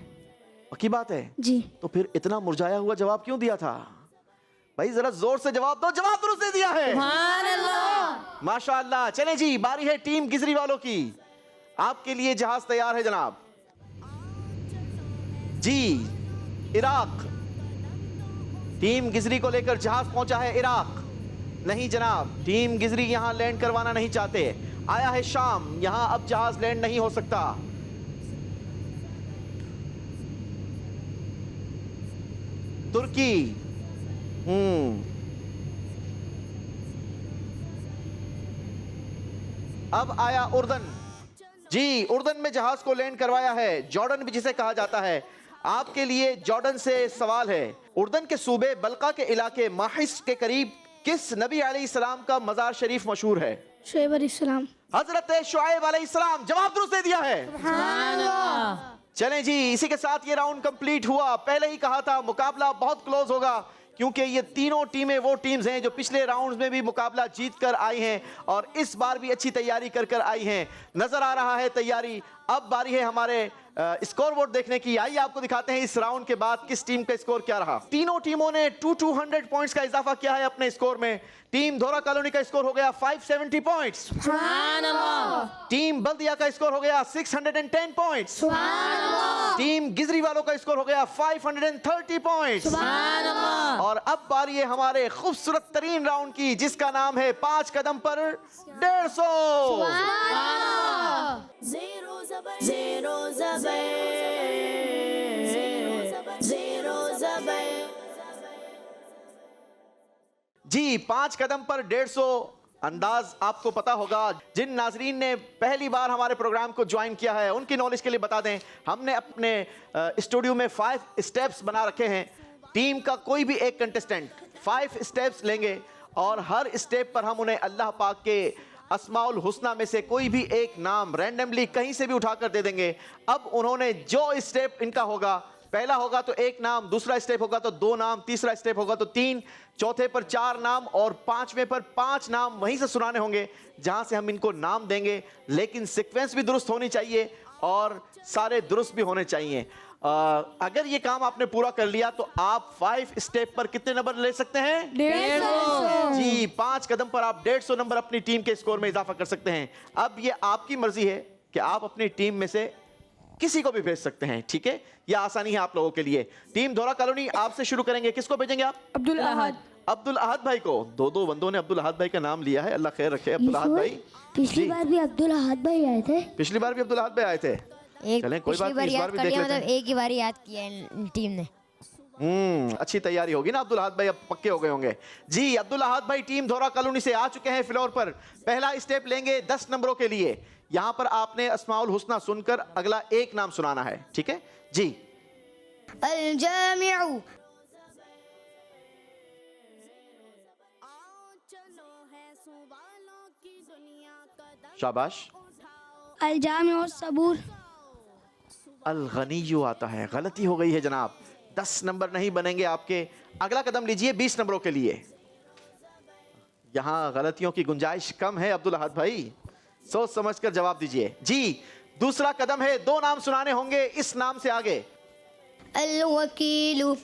पक्की बात है? जी। तो फिर इतना मुरझाया हुआ जवाब क्यों दिया था? भाई जरा जोर से जवाब दो। जवाब दुरुस्त दे दिया है, माशाअल्लाह। चले जी, बारी है टीम गिजरी वालों की, आपके लिए जहाज तैयार है जनाब। जी, इराक, टीम गिजरी को लेकर जहाज पहुंचा है इराक। नहीं जनाब, टीम गिजरी यहां लैंड करवाना नहीं चाहते। आया है शाम, यहां अब जहाज लैंड नहीं हो सकता। तुर्की, अब आया उर्दन। जी, उर्दन में जहाज को लैंड करवाया है, जॉर्डन भी जिसे कहा जाता है। आपके लिए जॉर्डन से सवाल है, उर्दन के सूबे बल्का के इलाके माहिस के करीब किस नबी अलैहिस्सलाम का मजार शरीफ मशहूर है? शुएब अलैहिस्सलाम। हजरत शुएब अलैहिस्सलाम, जवाब दुरुस्त दे दिया है। चलें जी, इसी के साथ ये राउंड कंप्लीट हुआ। पहले ही कहा था मुकाबला बहुत क्लोज होगा, क्योंकि ये तीनों टीमें वो टीम्स हैं जो पिछले राउंड्स में भी मुकाबला जीत कर आई हैं और इस बार भी अच्छी तैयारी कर आई हैं। नजर आ रहा है तैयारी। अब बारी है हमारे स्कोर बोर्ड देखने की। आइए आपको दिखाते हैं इस राउंड के बाद किस टीम का स्कोर क्या रहा। तीनों टीमों ने 200 पॉइंट्स का इजाफा किया है अपने स्कोर में। टीम धोरा कॉलोनी का स्कोर हो गया 570 पॉइंट्स। टीम बल्दिया का स्कोर हो गया 610 पॉइंट्स। टीम गिजरी वालों का स्कोर हो गया 530 पॉइंट्स। और अब बारी है हमारे खूबसूरत तरीन राउंड की, जिसका नाम है 5 कदम पर 150। zero zabar, zero zabar. जी 5 कदम पर 150 अंदाज आपको पता होगा। जिन नाजरीन ने पहली बार हमारे प्रोग्राम को ज्वाइन किया है उनकी नॉलेज के लिए बता दें, हमने अपने स्टूडियो में 5 स्टेप्स बना रखे हैं। टीम का कोई भी एक कंटेस्टेंट 5 स्टेप्स लेंगे और हर स्टेप पर हम उन्हें अल्लाह पाक के अस्माउल हुस्ना में से कोई भी एक नाम रैंडमली कहीं से भी उठाकर दे देंगे। अब उन्होंने जो स्टेप इनका होगा, पहला होगा तो 1 नाम, दूसरा स्टेप होगा तो 2 नाम, तीसरा स्टेप होगा तो 3, चौथे पर 4 नाम और 5वें पर 5 नाम वहीं से सुनाने होंगे जहां से हम इनको नाम देंगे। लेकिन सीक्वेंस भी दुरुस्त होनी चाहिए और सारे दुरुस्त भी होने चाहिए। अगर ये काम आपने पूरा कर लिया तो आप 5 स्टेप पर कितने नंबर ले सकते हैं? 150। जी 5 कदम पर आप 150 नंबर अपनी टीम के स्कोर में इजाफा कर सकते हैं। अब ये आपकी मर्जी है कि आप अपनी टीम में से किसी को भी भेज सकते हैं, ठीक है? यह आसानी है आप लोगों के लिए। टीम धोरा कॉलोनी आपसे शुरू करेंगे। किसको भेजेंगे आप? अब्दुल अहद। अब्दुल अहद भाई को। 2 बंदों ने अब्दुल अहद भाई का नाम लिया है, अल्लाह खैर रखे। अब्दुल अहद भाई पिछली जी। बार भी अब्दुल अहद भाई आए थे। पिछली बार भी अब्दुल अहद भाई आए थे। चलें कोई बात नहीं, इस बार भी देख लेते हैं। एक ही बार याद किया है टीम ने। अच्छी तैयारी होगी ना अब्दुल अहद भाई, अब पक्के हो गए होंगे। जी अब्दुल अहद भाई टीम धोरा कॉलोनी से आ चुके हैं फ्लोर पर। पहला स्टेप लेंगे 10 नंबरों के लिए। यहां पर आपने अस्माउल हुस्ना सुनकर अगला एक नाम सुनाना है, ठीक है जी? अल जामिउ। शाबाश। अल जामिउ सबूर। अल गनियु आता है, गलती हो गई है जनाब। 10 नंबर नहीं बनेंगे आपके। अगला कदम लीजिए 20 नंबरों के लिए। यहां गलतियों की गुंजाइश कम है अब्दुल अहद भाई, सोच समझकर जवाब दीजिए। जी दूसरा कदम है, 2 नाम सुनाने होंगे इस नाम से आगे। अल वकीलु।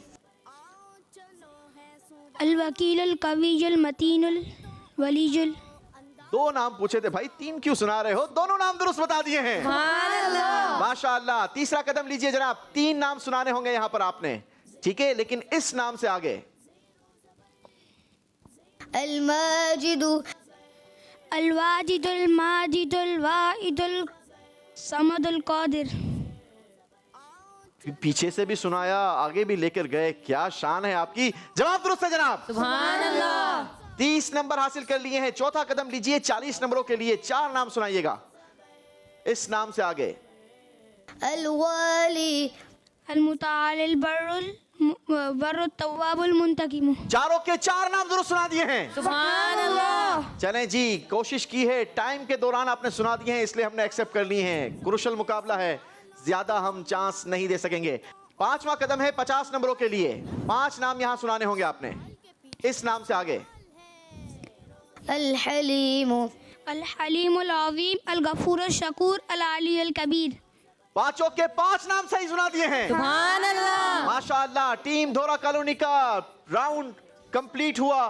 अल वकील अल कवी अल मतीन अल वलीजुल। 2 नाम पूछे थे भाई, 3 क्यों सुना रहे हो? दोनों नाम दुरुस्त बता दिए हैं, माशाअल्लाह। तीसरा कदम लीजिए जनाब। 3 नाम सुनाने होंगे यहां पर आपने, ठीक है? लेकिन इस नाम से आगे। अल माजिदु। अल वाजिद अल माजिद अल वाइद अल समद अल कादिर। पीछे से भी सुनाया, आगे भी लेकर गए, क्या शान है आपकी। जवाब दुरुस्त है जनाब, सुभान अल्लाह। 30 नंबर हासिल कर लिए हैं। चौथा कदम लीजिए 40 नंबरों के लिए। 4 नाम सुनाइएगा इस नाम से आगे। अल वाली। अल मुताल अल बर्रुल बर्रुत तव्वाबुल मुंतकिम। चारों के 4 नाम दुरुस्त सुना दिए हैं, सुभान अल्लाह। चलें जी, कोशिश की है, टाइम के दौरान आपने सुना दिए हैं इसलिए हमने एक्सेप्ट कर लिए हैं। क्रुशल मुकाबला है, ज्यादा हम चांस नहीं दे सकेंगे। 5वां कदम है 50 नंबरों के लिए। 5 नाम यहां सुनाने होंगे आपने इस नाम से आगे। अल हलीम। अल हलीम अल अज़ीम अल गफूर अल शकूर अल अली अल कबीर। 5 के 5 नाम सही सुना दिए हैं, सुभान अल्लाह। माशाअल्लाह। टीम धोरा कॉलोनी का राउंड कंप्लीट हुआ।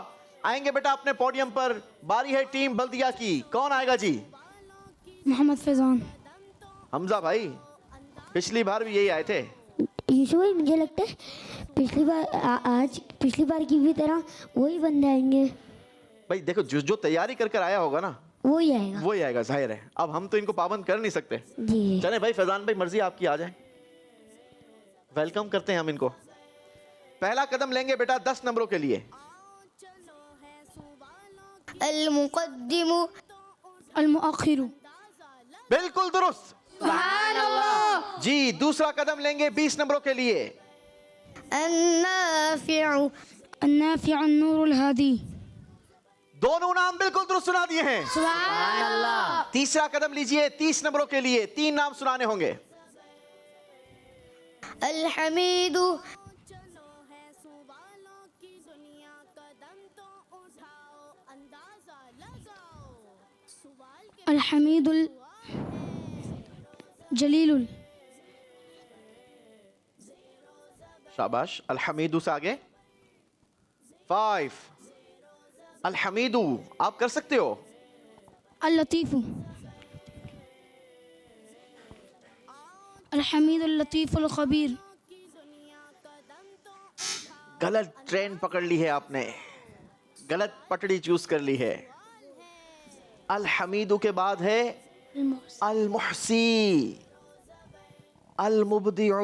आएंगे बेटा अपने पोडियम पर। बारी है टीम बल्दिया की। कौन आएगा जी? मोहम्मद फैजान। हमजा भाई, पिछली बार भी यही आए थे। यूसुफ भाई मुझे लगता है पिछली बार की भी तरह वही बंदे आएंगे। भाई देखो, जो तैयारी कर आया होगा ना वही आएगा। वही आएगा, जाहिर है। अब हम तो इनको पाबंद कर नहीं सकते। जी चले भाई, फैजान भाई मर्जी आपकी, आ जाए। वेलकम करते हैं हम इनको। पहला कदम लेंगे बेटा 10 नंबरों के लिए। अल मुक़द्दिमु। अल मुअख्खिरु। बिल्कुल दुरुस्त, सुभान अल्लाह। जी। दूसरा कदम लेंगे 20 नंबरों के लिए। अन्नाफ़िउ। अन्नाफ़िउ अन्नूरुल हादी। दोनों नाम बिल्कुल दुरुस्त सुना दिए हैं, सुभान अल्लाह। तीसरा कदम लीजिए 30 नंबरों के लिए। 3 नाम सुनाने होंगे। अल हमीदु। अल हमीदुल जलीलुल। शाबाश। अल हमीदू से आगे। 5। अल हमीदू आप कर सकते हो। अल लतीफ़ु। अल हमीदुल लतीफ़ुल खबीर। गलत ट्रेन पकड़ ली है आपने, गलत पटड़ी चूज कर ली है। अल हमीदू के बाद है अल मुहसी। अल मुब्दिउ,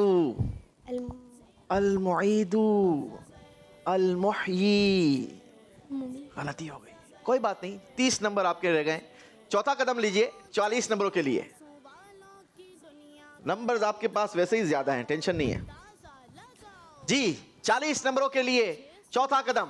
अल मुईदु, अल मुहयी। गलती हो गई, कोई बात नहीं, 30 नंबर आपके रह गए। चौथा कदम लीजिए 40 नंबरों के लिए। नंबर्स आपके पास वैसे ही ज्यादा हैं, टेंशन नहीं है जी। 40 नंबरों के लिए चौथा कदम।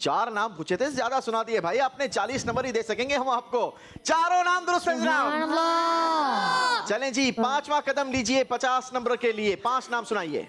4 नाम पूछे थे, ज्यादा सुना दिए भाई आपने। 40 नंबर ही दे सकेंगे हम आपको। चारों नाम दुरुस्त है जनाब। चलें जी, 5वां कदम लीजिए 50 नंबर के लिए। 5 नाम सुनाइए।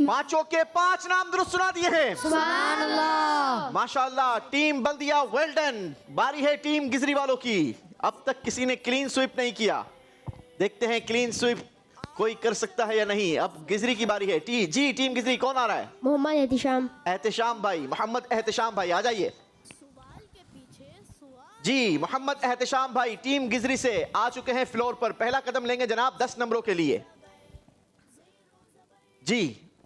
पांचों के 5 नाम दुरुस्त सुना दिए हैं। सुभान अल्लाह, माशाअल्लाह। टीम बल्दिया वेल डन। बारी है टीम गिजरी वालों की। अब तक किसी ने क्लीन स्वीप नहीं किया, देखते हैं क्लीन स्वीप कोई कर सकता है या नहीं। अब गिजरी की बारी है। जी टीम गिजरी कौन आ रहा है? मोहम्मद एहतिशाम। एहतिशाम भाई, मोहम्मद एहतिशाम भाई आ जाइए। जी मोहम्मद एहतिशाम भाई टीम गिजरी से आ चुके हैं फ्लोर पर। पहला कदम लेंगे जनाब 10 नंबरों के लिए। जी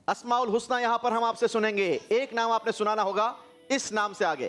अस्माउल हुस्ना यहां पर हम आपसे सुनेंगे। एक नाम आपने सुनाना होगा इस नाम से आगे।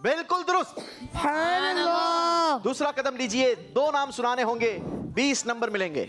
बिल्कुल दुरुस्त। दूसरा कदम लीजिए, 2 नाम सुनाने होंगे, 20 नंबर मिलेंगे।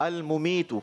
अल मुमीतु,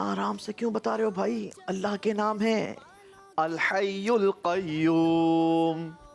आराम से क्यों बता रहे हो भाई? अल्लाह के नाम है अल हय्युल क़य्यूम।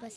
बस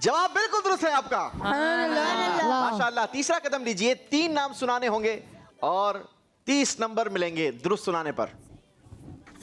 जवाब बिल्कुल दुरुस्त है आपका। माशाअल्लाह। तीसरा कदम लीजिए, 3 नाम सुनाने होंगे और 30 नंबर मिलेंगे दुरुस्त सुनाने पर।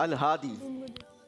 अल हादी,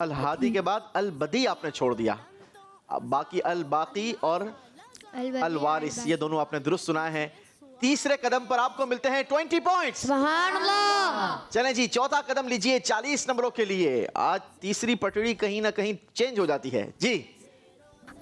अल हादी के बाद अल बदी आपने छोड़ दिया। अब बाकी अल बाकी और अल वारिस ये दोनों आपने दुरुस्त सुनाए हैं। तीसरे कदम पर आपको मिलते हैं 20 पॉइंट्स। सुभान अल्लाह। चलें जी, चौथा कदम लीजिए 40 नंबरों के लिए। आज तीसरी पटड़ी कहीं ना कहीं चेंज हो जाती है जी।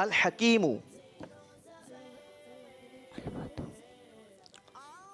अल हकीमु,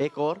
एक और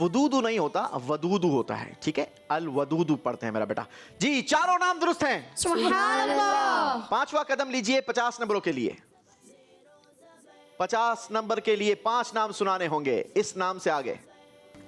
वदूदू नहीं होता, वदूदू होता है, ठीक है? अल वदूदू पढ़ते हैं मेरा बेटा। जी चारों नाम दुरुस्त हैं। सुभान अल्लाह। 5वां कदम लीजिए 50 नंबरों के लिए। 50 नंबर के लिए 5 नाम सुनाने होंगे इस नाम से आगे।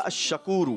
अशकूरु,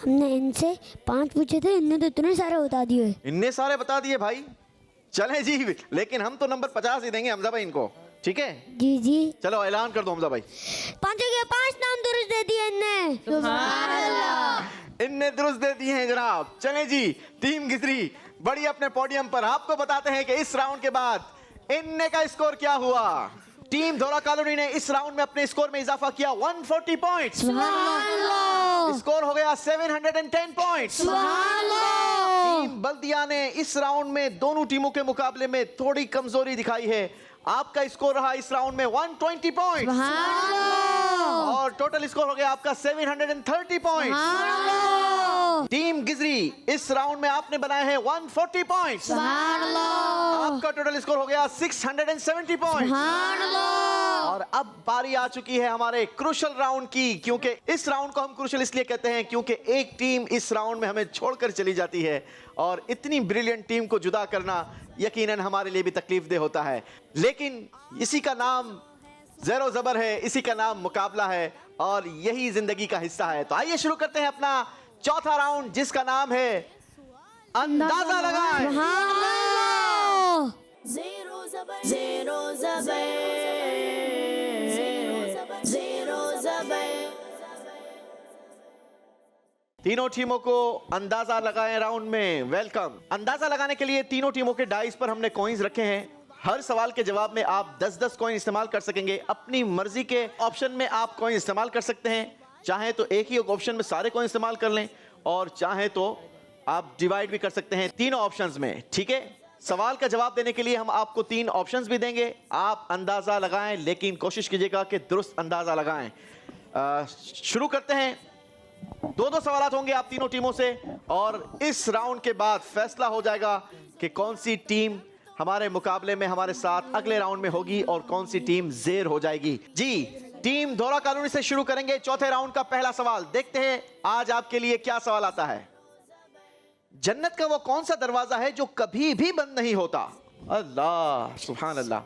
हमने इनसे 5 पूछे थे, इनने तो इतने सारे बता दिए। इन्ने सारे बता दिए भाई। चलें जी, लेकिन हम तो नंबर 50 ही देंगे हमजा भाई इनको, ठीक है? जी जी। चलो ऐलान कर दो हमजा भाई। 5 के 5 नाम दुरुस्त दे दिए इनने। सुभान अल्लाह। इनने दुरुस्त दे दिए हैं जनाब। चलें जी, टीम गिजरी बड़ी अपने पोडियम पर। आपको बताते हैं कि इस राउंड के बाद इनने का स्कोर क्या हुआ। टीम धोरा कॉलोनी ने इस राउंड में अपने स्कोर में इजाफा किया 140 पॉइंट्स। स्कोर हो गया 710 पॉइंट्स। टीम बल्दिया ने इस राउंड में दोनों टीमों के मुकाबले में थोड़ी कमजोरी दिखाई है। आपका स्कोर रहा इस राउंड में 120 पॉइंट्स और टोटल स्कोर हो गया आपका 730 पॉइंट्स। टीम गिजरी इस राउंड में आपने बनाए हैं 140 पॉइंट्स। आपका टोटल स्कोर हो गया 670 पॉइंट्स। और अब बारी आ चुकी है हमारे क्रूशल राउंड की, क्योंकि इस राउंड को हम क्रूशल इसलिए कहते हैं क्योंकि एक टीम इस राउंड में हमें छोड़कर चली जाती है और इतनी ब्रिलियंट टीम को जुदा करना यकीनन हमारे लिए भी तकलीफ दे होता है। लेकिन इसी का नाम ज़ेरो ज़बर है, इसी का नाम मुकाबला है और यही जिंदगी का हिस्सा है। तो आइए शुरू करते हैं अपना चौथा राउंड जिसका नाम है अंदाजा लगाएं। Zero zabar, zero zabar, zero zabar, zero zabar. तीनों टीमों को अंदाजा लगाएं राउंड में। वेलकम। अंदाजा लगाने के लिए तीनों टीमों के डाइस पर हमने कॉइंस रखे हैं। हर सवाल के जवाब में आप 10-10 कॉइन इस्तेमाल कर सकेंगे। अपनी मर्जी के ऑप्शन में आप कॉइन इस्तेमाल कर सकते हैं। चाहे तो एक ही ऑप्शन में सारे कॉइन इस्तेमाल कर लें और चाहे तो आप डिवाइड भी कर सकते हैं तीनों ऑप्शंस में। ठीक है, सवाल का जवाब देने के लिए हम आपको 3 ऑप्शंस भी देंगे। आप अंदाजा लगाएं, लेकिन कोशिश कीजिएगा कि दुरुस्त अंदाजा लगाएं। शुरू करते हैं। 2-2 सवाल होंगे आप तीनों टीमों से और इस राउंड के बाद फैसला हो जाएगा कि कौन सी टीम हमारे मुकाबले में हमारे साथ अगले राउंड में होगी और कौन सी टीम ज़ेर हो जाएगी। जी, टीम धोरा कॉलोनी से शुरू करेंगे चौथे राउंड का पहला सवाल। देखते हैं आज आपके लिए क्या सवाल आता है। जन्नत का वो कौन सा दरवाजा है जो कभी भी बंद नहीं होता? अल्लाह, सुभान अल्लाह।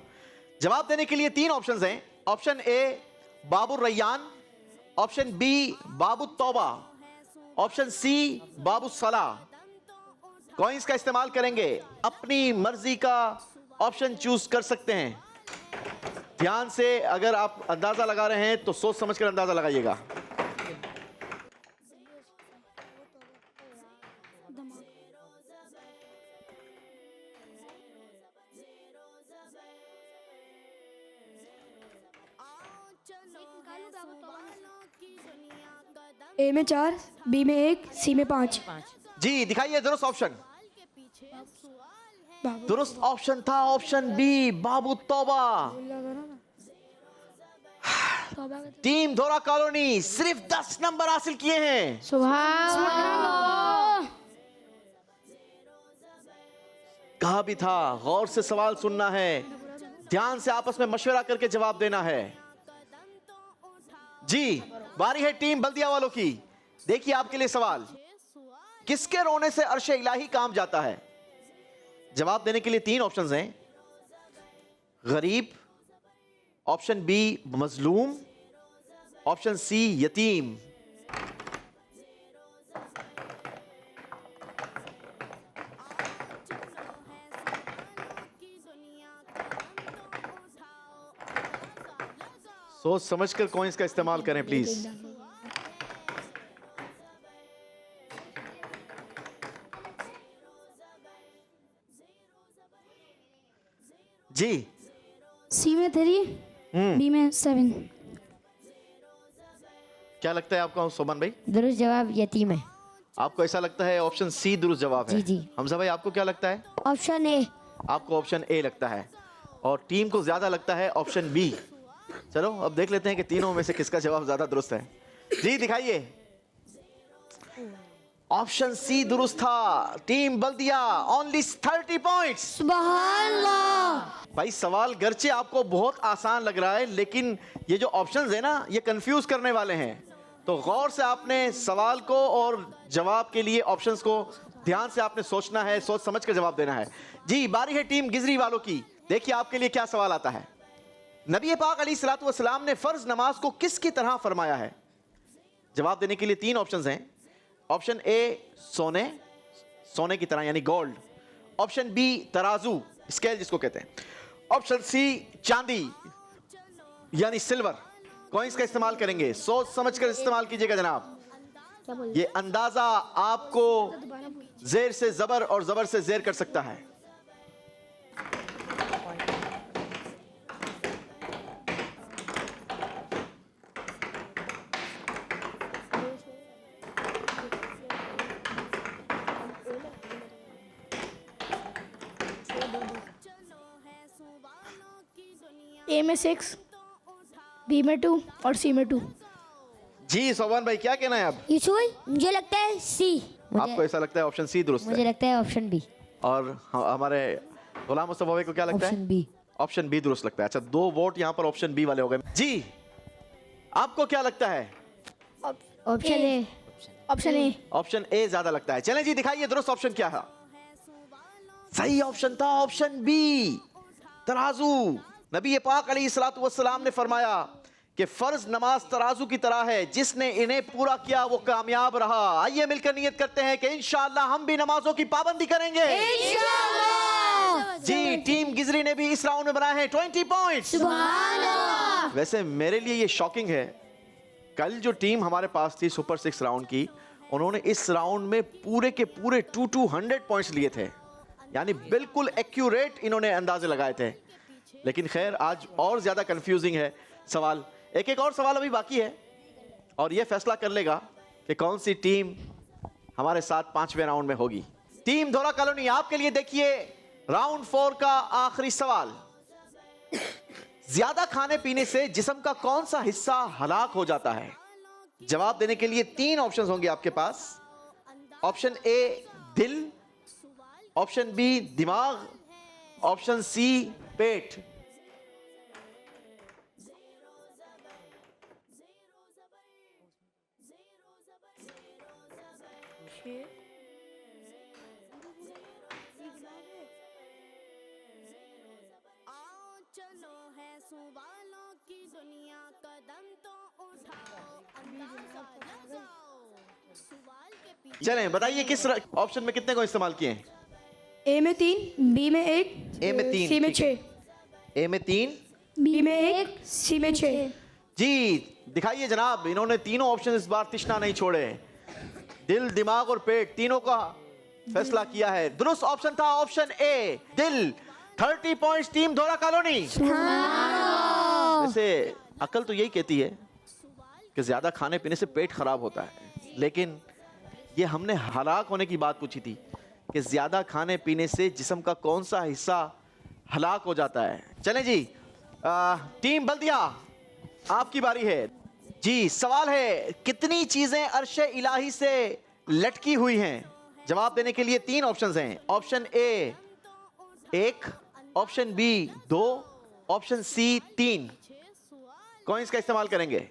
जवाब देने के लिए 3 ऑप्शंस हैं। Option A Babur Raiyan, option B Babu Tauba, option सी बाबू सलाह। कॉइंस का इस्तेमाल करेंगे, अपनी मर्जी का ऑप्शन चूज कर सकते हैं। ध्यान से अगर आप अंदाजा लगा रहे हैं तो सोच समझकर अंदाजा लगाइएगा। ए में 4, बी में 1, सी में 5। जी, दिखाइए दुरुस्त ऑप्शन। दुरुस्त ऑप्शन था ऑप्शन बी बाबू तौबा। टीम धोरा कॉलोनी सिर्फ 10 नंबर हासिल किए हैं। कहा भी था गौर से सवाल सुनना है, ध्यान से आपस में मशवरा करके जवाब देना है। जी, बारी है टीम बल्दिया वालों की। देखिए आपके लिए सवाल, किसके रोने से अर्शे इलाही काम जाता है? जवाब देने के लिए 3 ऑप्शंस हैं। गरीब, ऑप्शन बी मजलूम, ऑप्शन सी यतीम। सोच समझकर कॉइंस का इस्तेमाल करें प्लीज। जी, सी में 3, बी में 7। क्या लगता है आपको सोमन भाई? दुरुस्त जवाब यतीम है। आपको ऐसा लगता है ऑप्शन सी दुरुस्त जवाब है? जी जी। हमजा भाई आपको क्या लगता है? Option A. आपको ऑप्शन ए लगता है और टीम को ज्यादा लगता है ऑप्शन बी। चलो अब देख लेते हैं कि तीनों में से किसका जवाब ज्यादा दुरुस्त है। जी दिखाइए, ऑप्शन सी दुरुस्त था। टीम बल्दिया ओनली 30 पॉइंट्स। सुभान अल्लाह। भाई सवाल गर्चे आपको बहुत आसान लग रहा है, लेकिन ये जो ऑप्शंस है ना ये कंफ्यूज करने वाले हैं। तो गौर से आपने सवाल को और जवाब के लिए ऑप्शंस को ध्यान से आपने सोचना है, सोच समझ कर जवाब देना है। जी, बारी है टीम गिजरी वालों की। देखिए आपके लिए क्या सवाल आता है। नबी पाक अलैहिस्सलातु वस्सलाम ने फर्ज नमाज को किसकी तरह फरमाया है? जवाब देने के लिए 3 ऑप्शंस हैं। ऑप्शन ए सोने की तरह यानी गोल्ड, ऑप्शन बी तराजू स्केल जिसको कहते हैं, ऑप्शन सी चांदी यानी सिल्वर। कॉइंस का इस्तेमाल करेंगे, सोच समझकर इस्तेमाल कीजिएगा जनाब। ये अंदाजा आपको जेर से जबर और जबर से जेर कर सकता है। ए में 6, बी में 2 और सी में 2। जी सोबान भाई क्या कहना है आप? यूसुफ भाई मुझे लगता है सी। आपको ऐसा लगता है ऑप्शन सी दुरुस्त मुझे है? लगता है ऑप्शन बी। और हमारे गुलाम मुस्तफा भाई को क्या लगता है? Option B. ऑप्शन बी दुरुस्त लगता है। अच्छा, 2 वोट यहाँ पर ऑप्शन बी वाले हो गए। जी, आपको क्या लगता है? Option A. Option A. Option A ज्यादा लगता है। चलें जी, दिखाइए दुरुस्त ऑप्शन क्या है। सही ऑप्शन था ऑप्शन बी तराजू। नबी पाक अलैहिस्सलातु वस्सलाम ने फरमाया कि फर्ज नमाज तराजू की तरह है, जिसने इन्हें पूरा किया वो कामयाब रहा। आइए मिलकर नियत करते हैं कि इंशाअल्लाह हम भी नमाजों की पाबंदी करेंगे इंशाअल्लाह। जी, टीम गिजरी ने भी इस राउंड में बनाए हैं 20 पॉइंट्स। सुभान अल्लाह। वैसे मेरे लिए ये शॉकिंग है, कल जो टीम हमारे पास थी सुपर 6 राउंड की, उन्होंने इस राउंड में पूरे के पूरे 200 पॉइंट्स लिए थे, यानी बिल्कुल एक्यूरेट इन्होंने अंदाजे लगाए थे। लेकिन खैर आज और ज्यादा कंफ्यूजिंग है सवाल। एक और सवाल अभी बाकी है और यह फैसला कर लेगा कि कौन सी टीम हमारे साथ 5वें राउंड में होगी। टीम धोरा कॉलोनी, आपके लिए देखिए राउंड 4 का आखिरी सवाल। ज्यादा खाने पीने से जिस्म का कौन सा हिस्सा हलाक हो जाता है? जवाब देने के लिए 3 ऑप्शंस होंगे आपके पास। ऑप्शन ए दिल, ऑप्शन बी दिमाग, ऑप्शन सी पेट। चलें बताइए किस ऑप्शन में कितने को इस्तेमाल किए हैं? ए में 3, बी में 1, ए में 3, सी में ठीक है। 6, ए में 3, बी में 1, सी में 6। जी दिखाइए जनाब, इन्होंने तीनों ऑप्शन इस बार तिश्ना नहीं छोड़े। दिल, दिमाग और पेट तीनों का फैसला किया है। दुरुस्त ऑप्शन था ऑप्शन ए दिल। 30 पॉइंट्स टीम धोरा कॉलोनी। वैसे अकल तो यही कहती है कि ज्यादा खाने पीने से पेट खराब होता है, लेकिन ये हमने हलाक होने की बात पूछी थी कि ज्यादा खाने पीने से जिस्म का कौन सा हिस्सा हलाक हो जाता है। चलें जी, टीम बल्दिया आपकी बारी है। जी सवाल है कितनी चीजें अर्शे इलाही से लटकी हुई हैं? जवाब देने के लिए 3 ऑप्शंस हैं। Option A 1, option B 2, option C 3। Coins का इस्तेमाल करेंगे।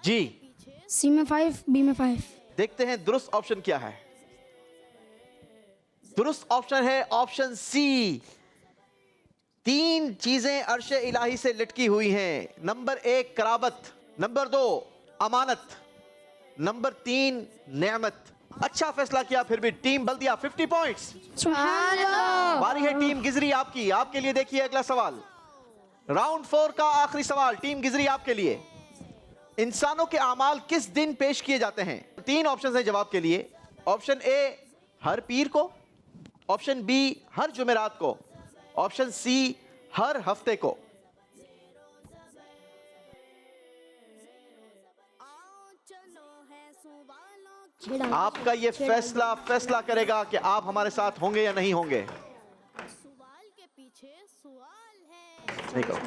जी सी में 5, बी में 5। देखते हैं दुरुस्त ऑप्शन क्या है। दुरुस्त ऑप्शन है ऑप्शन सी। 3 चीजें अर्शे इलाही से लटकी हुई हैं। नंबर 1 कराबत, नंबर 2 अमानत, नंबर 3 नेमत। अच्छा फैसला किया फिर भी टीम बल्दिया 50 पॉइंट्स। बारी है टीम गिजरी आपकी। आपके लिए देखिए अगला सवाल, राउंड 4 का आखिरी सवाल। टीम गिजरी आपके लिए, इंसानों के अमाल किस दिन पेश किए जाते हैं? 3 ऑप्शन हैं जवाब के लिए। ऑप्शन ए हर पीर को, ऑप्शन बी हर जुमेरात को, ऑप्शन सी हर हफ्ते को। आपका ये फैसला करेगा कि आप हमारे साथ होंगे या नहीं होंगे। नहीं कहो।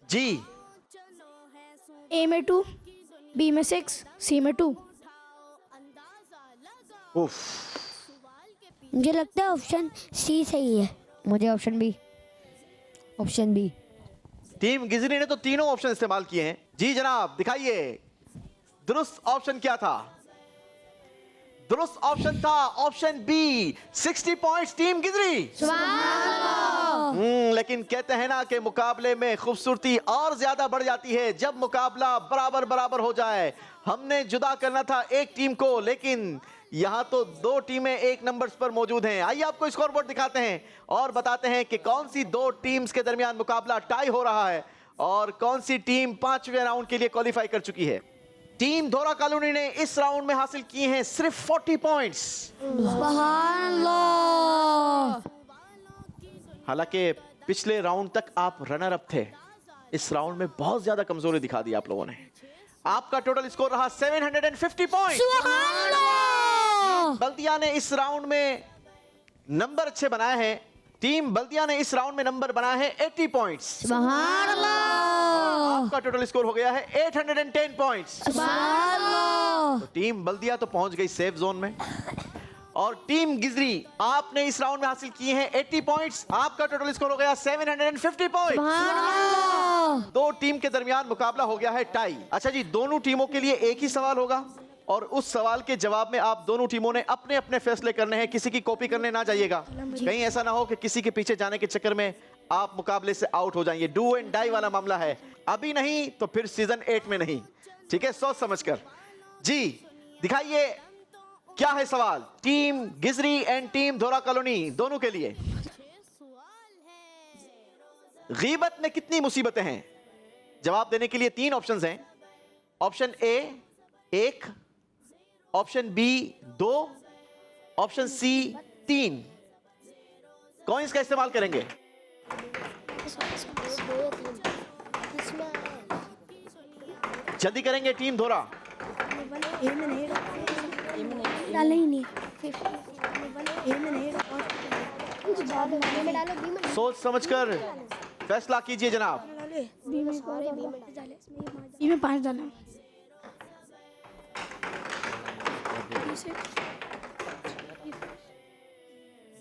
जी ए में 2, बी में 6, सी में 2। उफ, मुझे लगता है ऑप्शन सी सही है। मुझे ऑप्शन बी। टीम गिजरी ने तो तीनों ऑप्शन इस्तेमाल किए हैं। जी जनाब दिखाइए दुरुस्त ऑप्शन क्या था? दुरुस्त ऑप्शन था ऑप्शन बी 60 पॉइंट्स टीम गिजरी। लेकिन कहते हैं ना कि मुकाबले में खूबसूरती और ज्यादा बढ़ जाती है जब मुकाबला बराबर बराबर हो जाए। हमने जुदा करना था एक टीम को, लेकिन यहाँ तो 2 टीमें एक नंबर्स पर मौजूद हैं। आइए आपको स्कोरबोर्ड दिखाते हैं और बताते हैं कि कौन सी 2 टीम्स के दरमियान मुकाबला टाई हो रहा है और कौन सी टीम 5वें राउंड के लिए क्वालिफाई कर चुकी है। टीम धोरा कॉलोनी ने इस राउंड में हासिल किए हैं सिर्फ 40 पॉइंट्स। हालांकि पिछले राउंड तक आप रनर अप थे, इस राउंड में बहुत ज्यादा कमजोरी दिखा दी आप लोगों ने। आपका टोटल स्कोर रहा 750 पॉइंट। बल्दिया ने इस राउंड में नंबर अच्छे बनाए हैं। टीम बल्दिया ने इस राउंड में नंबर बनाया है 80 पॉइंट्स। आपका टोटल स्कोर हो गया है 810 पॉइंट्स। तो टीम बल्दिया तो पहुंच गई सेफ जोन में और टीम गिजरी आपने इस राउंड में हासिल किए हैं 80 पॉइंट्स। आपका टोटल स्कोर हो गया 750 पॉइंट्स। दो टीम के दरमियान मुकाबला हो गया है टाई। अच्छा जी, दोनों टीमों के लिए एक ही सवाल होगा और उस सवाल के जवाब में आप दोनों टीमों ने अपने अपने फैसले करने हैं, किसी की कॉपी करने ना जाइएगा। कहीं ऐसा ना हो कि किसी के पीछे जाने के चक्कर में आप मुकाबले से आउट हो जाएंगे। डू एंड डाई वाला मामला है, अभी नहीं तो फिर सीजन 8 में नहीं। ठीक है, सोच समझकर जी दिखाइए क्या है सवाल। Team Gizri and team Dhora colony दोनों के लिए, गीबत में कितनी मुसीबतें हैं? जवाब देने के लिए 3 ऑप्शंस हैं। Option A 1, option B 2, option C 3। Coins का इस्तेमाल करेंगे। जल्दी करेंगे टीम धोरा। डाले ही नहीं। सोच समझकर फैसला कीजिए जनाब। बी में 5 डाले।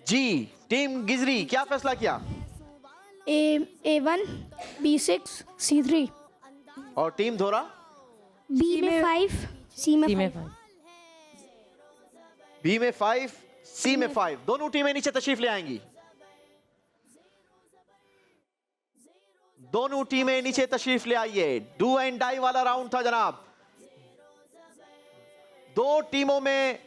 जी टीम गिजरी क्या फैसला किया? A1 B6 C3। और टीम धोरा बी में 5 सी में 5। बी में 5 सी में 5। दोनों टीमें नीचे तशरीफ ले आएंगी। दोनों टीमें नीचे तशरीफ ले आइए। डू एंड डाई वाला राउंड था जनाब। दो टीमों में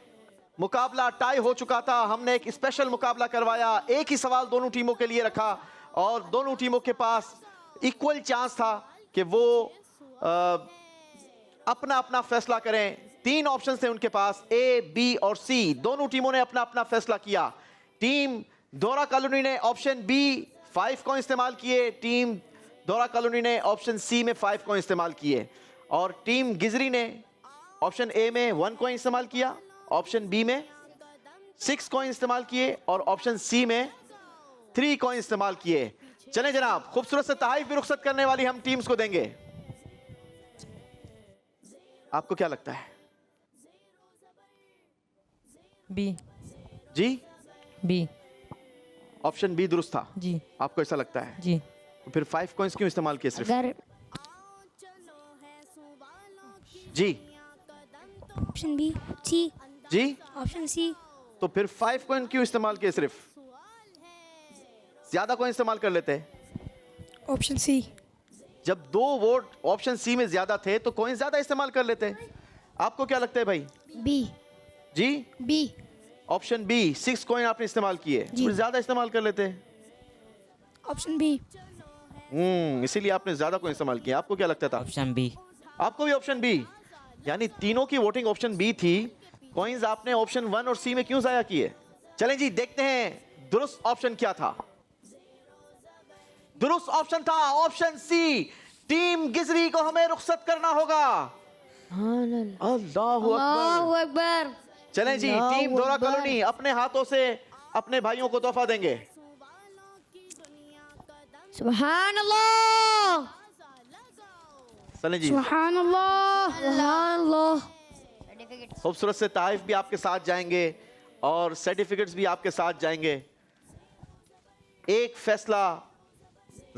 मुकाबला टाई हो चुका था। हमने एक स्पेशल मुकाबला करवाया, एक ही सवाल दोनों टीमों के लिए रखा और दोनों टीमों के पास इक्वल चांस था कि वो अपना अपना फैसला करें। 3 ऑप्शन थे उनके पास, ए, बी और सी। दोनों टीमों ने अपना अपना फैसला किया। टीम धोरा कॉलोनी ने ऑप्शन बी 5 को इस्तेमाल किए, टीम धोरा कॉलोनी ने ऑप्शन सी में 5 को इस्तेमाल किए और टीम गिजरी ने ऑप्शन ए में 1 को इस्तेमाल किया, ऑप्शन बी में 6 को इस्तेमाल किए और ऑप्शन सी में 3 को इस्तेमाल किए। चलें जनाब, खूबसूरत से तहफ़ भी रुखसत करने वाली हम टीम्स को देंगे। आपको क्या लगता है? बी। जी बी। ऑप्शन बी दुरुस्त था जी। आपको ऐसा लगता है? जी। तो फिर 5 कॉइंस क्यों इस्तेमाल किए सिर्फ? अगर जी ऑप्शन बी सी। जी ऑप्शन सी। तो फिर 5 कॉइन क्यों इस्तेमाल किए सिर्फ? ज्यादा कॉइन इस्तेमाल कर लेते। Option C. जब 2 वोट ऑप्शन सी में ज्यादा थे तो कॉइन ज्यादा इस्तेमाल कर लेते। आपको क्या लगता है भाई? बी। जी बी। ऑप्शन बी 6 कॉइन आपने इस्तेमाल किए, तो ज्यादा इस्तेमाल कर लेते। Option B. इसीलिए आपने ज्यादा कॉइन इस्तेमाल किया। आपको क्या लगता था? Option B. आपको भी ऑप्शन बी, यानी तीनों की वोटिंग ऑप्शन बी थी। कॉइंस आपने ऑप्शन 1 और सी में क्यों जाया किए? चलें जी देखते हैं दुरुस्त ऑप्शन क्या था। दुरुस्त ऑप्शन था ऑप्शन सी। टीम गिजरी को हमें रुखसत करना होगा। अल्लाहु अकबर। अकबर। चलें जी, टीम धोरा कॉलोनी अपने हाथों से अपने भाइयों को तोहफा देंगे। सुभान अल्लाह। चलें जी, सुभान अल्लाह। सुभान अल्लाह। खूबसूरत से ताइफ भी आपके साथ जाएंगे और सर्टिफिकेट्स भी आपके साथ जाएंगे। एक फैसला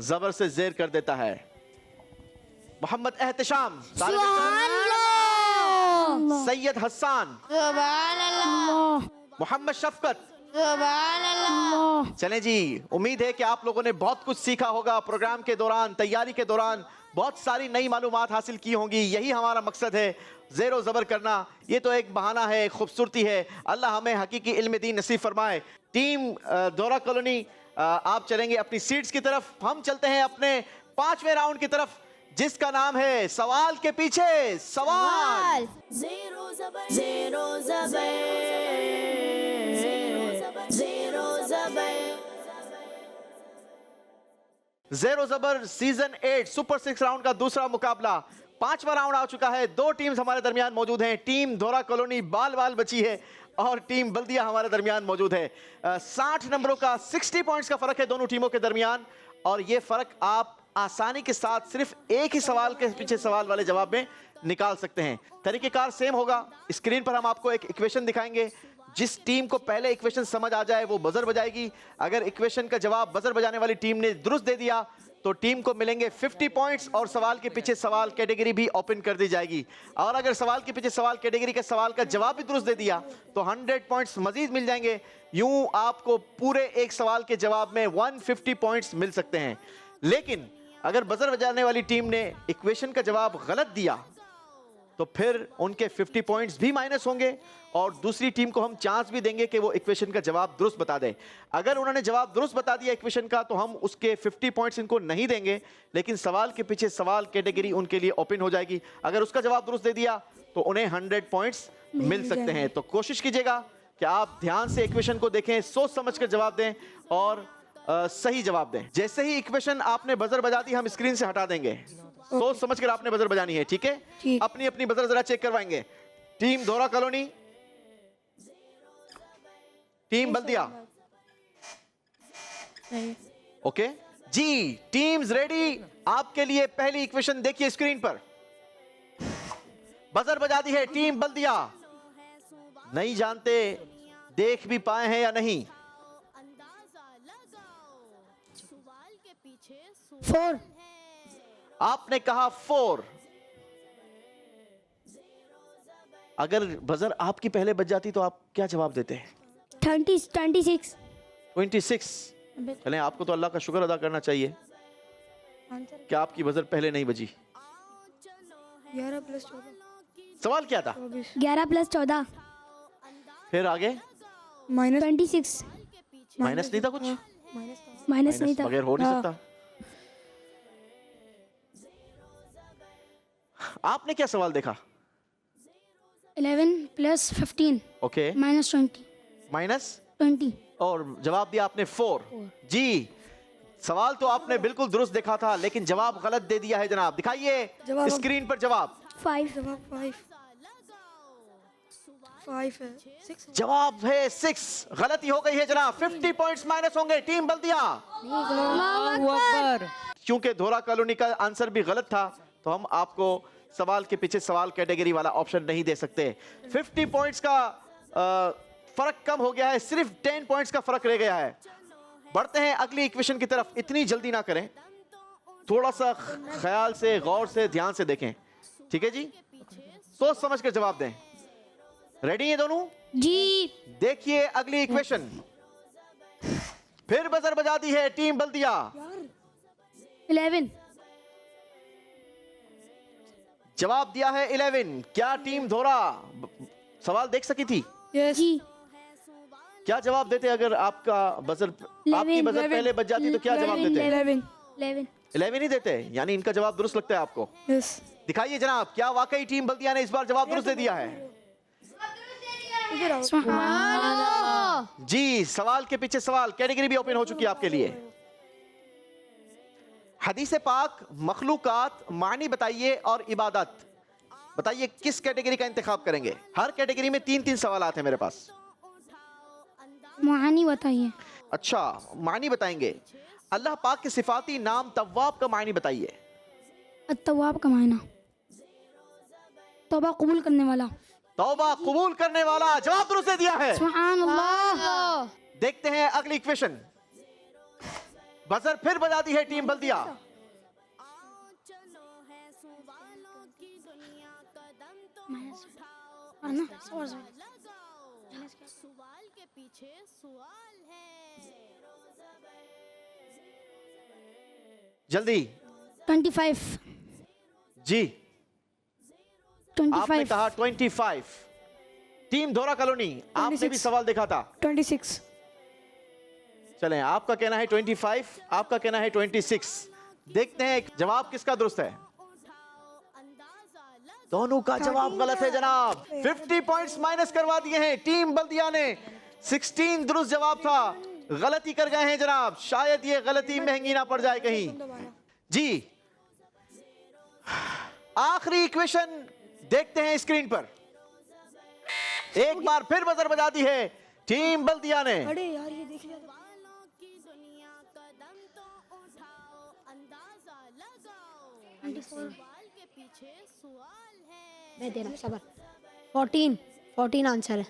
जबर से जेर कर देता है। मोहम्मद एहतशाम, सैयद हसन, मोहम्मद शफकत। चलें जी, उम्मीद है कि आप लोगों ने बहुत कुछ सीखा होगा प्रोग्राम के दौरान, तैयारी के दौरान बहुत सारी नई मालूमात हासिल की होंगी। यही हमारा मकसद है, ज़ेरो ज़बर करना। ये तो एक बहाना है, एक खूबसूरती है। अल्लाह हमें हकीकी इल्म दीन नसीब फरमाए। टीम धोरा कॉलोनी आप चलेंगे अपनी सीट्स की तरफ, हम चलते हैं अपने 5वें राउंड की तरफ जिसका नाम है सवाल के पीछे सवाल। ज़ेरो ज़बर, ज़ेरो ज़बर, ज़ेरो ज़बर। ज़ेरो ज़बर सीजन 8 सुपर 6 राउंड का दूसरा मुकाबला। 5वां राउंड आ चुका है। 2 टीम्स हमारे दरमियान मौजूद हैं। टीम धोरा कॉलोनी बाल बाल बची है और टीम बल्दिया हमारे दरमियान मौजूद है। 60 नंबरों का 60 पॉइंट्स का फर्क है दोनों टीमों के दरमियान और ये फर्क आप आसानी के साथ सिर्फ एक ही सवाल के पीछे सवाल वाले जवाब में निकाल सकते हैं। तरीकेकार सेम होगा। स्क्रीन पर हम आपको एक इक्वेशन दिखाएंगे जिस टीम को पहले इक्वेशन समझ आ जाए वो बजर बजाएगी। अगर इक्वेशन का जवाब बजर बजाने वाली टीम ने दुरुस्त दे दिया तो टीम को मिलेंगे 50 पॉइंट्स और सवाल के पीछे सवाल कैटेगरी भी ओपन कर दी जाएगी। और अगर सवाल के पीछे सवाल कैटेगरी के सवाल का जवाब भी दुरुस्त दे दिया तो 100 पॉइंट्स मजीद मिल जाएंगे। यूं आपको पूरे एक सवाल के जवाब में 150 पॉइंट्स मिल सकते हैं। लेकिन अगर बजर बजाने वाली टीम ने इक्वेशन का जवाब गलत दिया तो फिर उनके 50 पॉइंट्स भी माइनस होंगे और दूसरी टीम को हम चांस भी देंगे कि वो इक्वेशन का जवाब दुरुस्त बता दे। अगर उन्होंने जवाब दुरुस्त बता दिया इक्वेशन का तो हम उसके 50 पॉइंट्स इनको नहीं देंगे, लेकिन सवाल के पीछे सवाल कैटेगरी उनके लिए ओपन हो जाएगी। अगर उसका जवाब दुरुस्त दे दिया तो उन्हें 100 पॉइंट्स मिल सकते हैं। तो कोशिश कीजिएगा कि आप ध्यान से इक्वेशन को देखें, सोच समझ कर जवाब दें और सही जवाब दें। जैसे ही इक्वेशन आपने बजर बजा दी हम स्क्रीन से हटा देंगे। सोच समझ कर आपने बजर बजानी है, ठीक है? अपनी अपनी बजर जरा चेक करवाएंगे। Team Dhora colony, team Baldia, okay जी। Teams ready? आपके लिए पहली इक्वेशन देखिए स्क्रीन पर। बजर बजा दी है टीम बल्दिया। नहीं जानते देख भी पाए हैं या नहीं? 4। आपने कहा 4। अगर बजर आपकी पहले बज जाती तो आप क्या जवाब देते हैं? 26। 26। चलें, आपको तो अल्लाह का शुक्र अदा करना चाहिए कि आपकी बजर पहले नहीं बजी। 11 + 14 सवाल क्या था? 11 + 14 फिर आगे -26। माइनस नहीं था कुछ? माइनस नहीं था। बगैर हो नहीं सकता। आपने क्या सवाल देखा? 11 + 15 ओके, -20 -20 और जवाब दिया आपने 4। जी, सवाल तो आपने बिल्कुल दुरुस्त देखा था लेकिन जवाब गलत दे दिया है जनाब। दिखाइए स्क्रीन पर जवाब। 5। जवाब 5 है। 6 जवाब है 6। गलती हो गई है जनाब। 50 पॉइंट्स माइनस होंगे टीम बल्दिया। क्योंकि धोरा कॉलोनी का आंसर भी गलत था तो हम आपको सवाल के पीछे सवाल कैटेगरी वाला ऑप्शन नहीं दे सकते। 50 पॉइंट्स का फर्क कम हो गया है, सिर्फ 10 पॉइंट्स का फर्क रह गया है। बढ़ते हैं अगली इक्वेशन की तरफ। इतनी जल्दी ना करें, थोड़ा सा ख्याल से, गौर से, ध्यान से देखें, ठीक है जी? सोच समझ कर जवाब दें। रेडी है दोनों जी? देखिए अगली इक्वेशन। फिर बजर बजा दी है टीम बल्दिया। 11। जवाब दिया है 11। क्या टीम धोरा सवाल देख सकी थी? जी। क्या जवाब देते अगर आपका बजर आपकी बजर पहले बज जाती तो क्या जवाब देते? 11 11 ही देते, यानी इनका जवाब दुरुस्त लगता है आपको। यस। दिखाइए जनाब, क्या वाकई टीम बल्दिया ने इस बार जवाब दुरुस्त दे दिया है? जी, सवाल के पीछे सवाल कैटेगरी भी ओपन हो चुकी है आपके लिए। हदीस पाक, मखलूकात, मानी बताइए और इबादत बताइए, किस कैटेगरी का इंतखाब करेंगे? हर कैटेगरी में 3-3 सवालात हैं मेरे पास। मानी बताइए। अच्छा, मानी बताएंगे। अल्लाह पाक के सिफाती नाम तव्वाब का मानी बताइए। अत्तवाब का मायना तौबा कबूल करने वाला। तौबा कबूल करने वाला, जवाब दुरुस्त दे दिया है। सुभान अल्लाह। देखते हैं अगली इक्वेशन। बजर फिर बजा दी है टीम बल्दिया। जल्दी 25। जी, आपने 25। कहा 25। टीम धोरा कॉलोनी, आपने भी सवाल देखा था। 26 चलें, आपका कहना है 25, आपका कहना है 26। देखते हैं जवाब किसका दुरुस्त है। दोनों का जवाब गलत है जनाब। 50 पॉइंट्स माइनस करवा दिए हैं टीम बल्दिया ने। 16 दुरुस्त जवाब था, गलती कर गए हैं जनाब। शायद ये गलती महंगी ना पड़ जाए कहीं। जी, आखिरी इक्वेशन देखते हैं स्क्रीन पर। एक बार फिर बजर बजा दी है टीम बल्दिया ने। अरे यार, ये देख लिया था। मैं दे रहा हूँ, सबर। 14 आंसर है।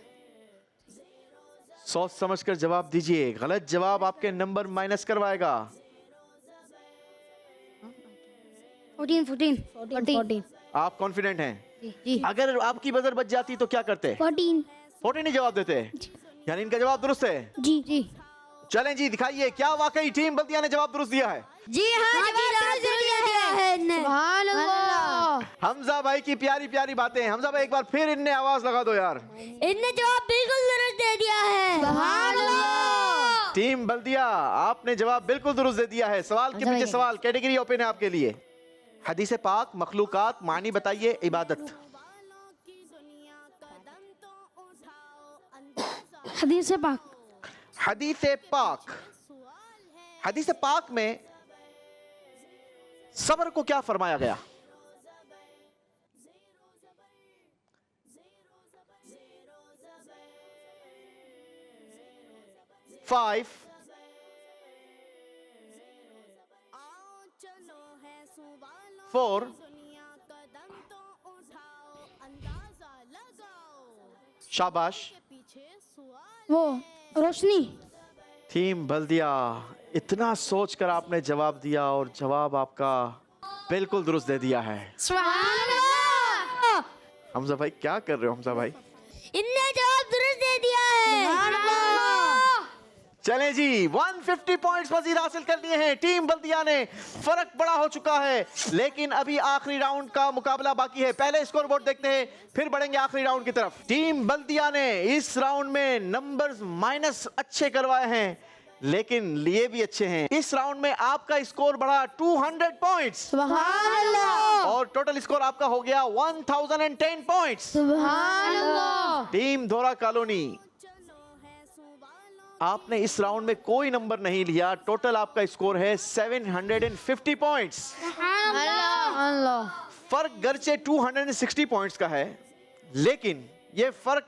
सोच समझकर जवाब दीजिए, गलत जवाब आपके नंबर माइनस करवाएगा। 14 आप कॉन्फिडेंट हैं? जी अगर आपकी बजर बच जाती तो क्या करते? 14 ही जवाब देते, यानी इनका जवाब दुरुस्त है। जी जी चलें जी, दिखाइए क्या वाकई टीम बल्दिया ने जवाब दुरुस्त दिया है। जी हाँ सुभान अल्लाह। हमजा भाई की प्यारी प्यारी बातें। हमजा भाई एक बार फिर इनने आवाज लगा दो यार। इनने जवाब बिल्कुल दुरुस्त दे दिया है। सुभान अल्लाह। टीम बल्दिया आपने जवाब बिल्कुल दुरुस्त दे दिया है। सवाल के पीछे सवाल, कैटेगरी ओपन है आपके लिए। हदीस पाक, मखलूकात, मानी बताइए, इबादत। हदीस पाक। हदीस पाक, हदीस पाक में सब्र को क्या फरमाया गया? फाइव, फोर, शाबाश। वो रोशनी। टीम बल्दिया, इतना सोचकर आपने जवाब दिया और जवाब आपका बिल्कुल दुरुस्त दे दिया है। सुभान अल्लाह। हमजा भाई क्या कर रहे हो हमजा भाई? इनने जवाब दुरुस्त दे दिया है। सुभान अल्लाह। चलें जी, 150 पॉइंट्स मजीद हासिल कर लिए हैं टीम बल्दिया ने। फर्क बड़ा हो चुका है, लेकिन अभी आखिरी राउंड का मुकाबला बाकी है। पहले स्कोर बोर्ड देखते हैं, फिर बढ़ेंगे आखिरी राउंड की तरफ। टीम बल्दिया ने इस राउंड में नंबर्स माइनस अच्छे करवाए हैं, लेकिन लिए भी अच्छे हैं। इस राउंड में आपका स्कोर बढ़ा 200 पॉइंट्स सुभान अल्लाह। और टोटल स्कोर आपका हो गया 1010 पॉइंट्स। सुभान अल्लाह। टीम धोरा कॉलोनी, आपने इस राउंड में कोई नंबर नहीं लिया। टोटल आपका स्कोर है 750 पॉइंट्स। अल्लाह। फर्क गर्चे 260 पॉइंट्स का है, लेकिन ये फर्क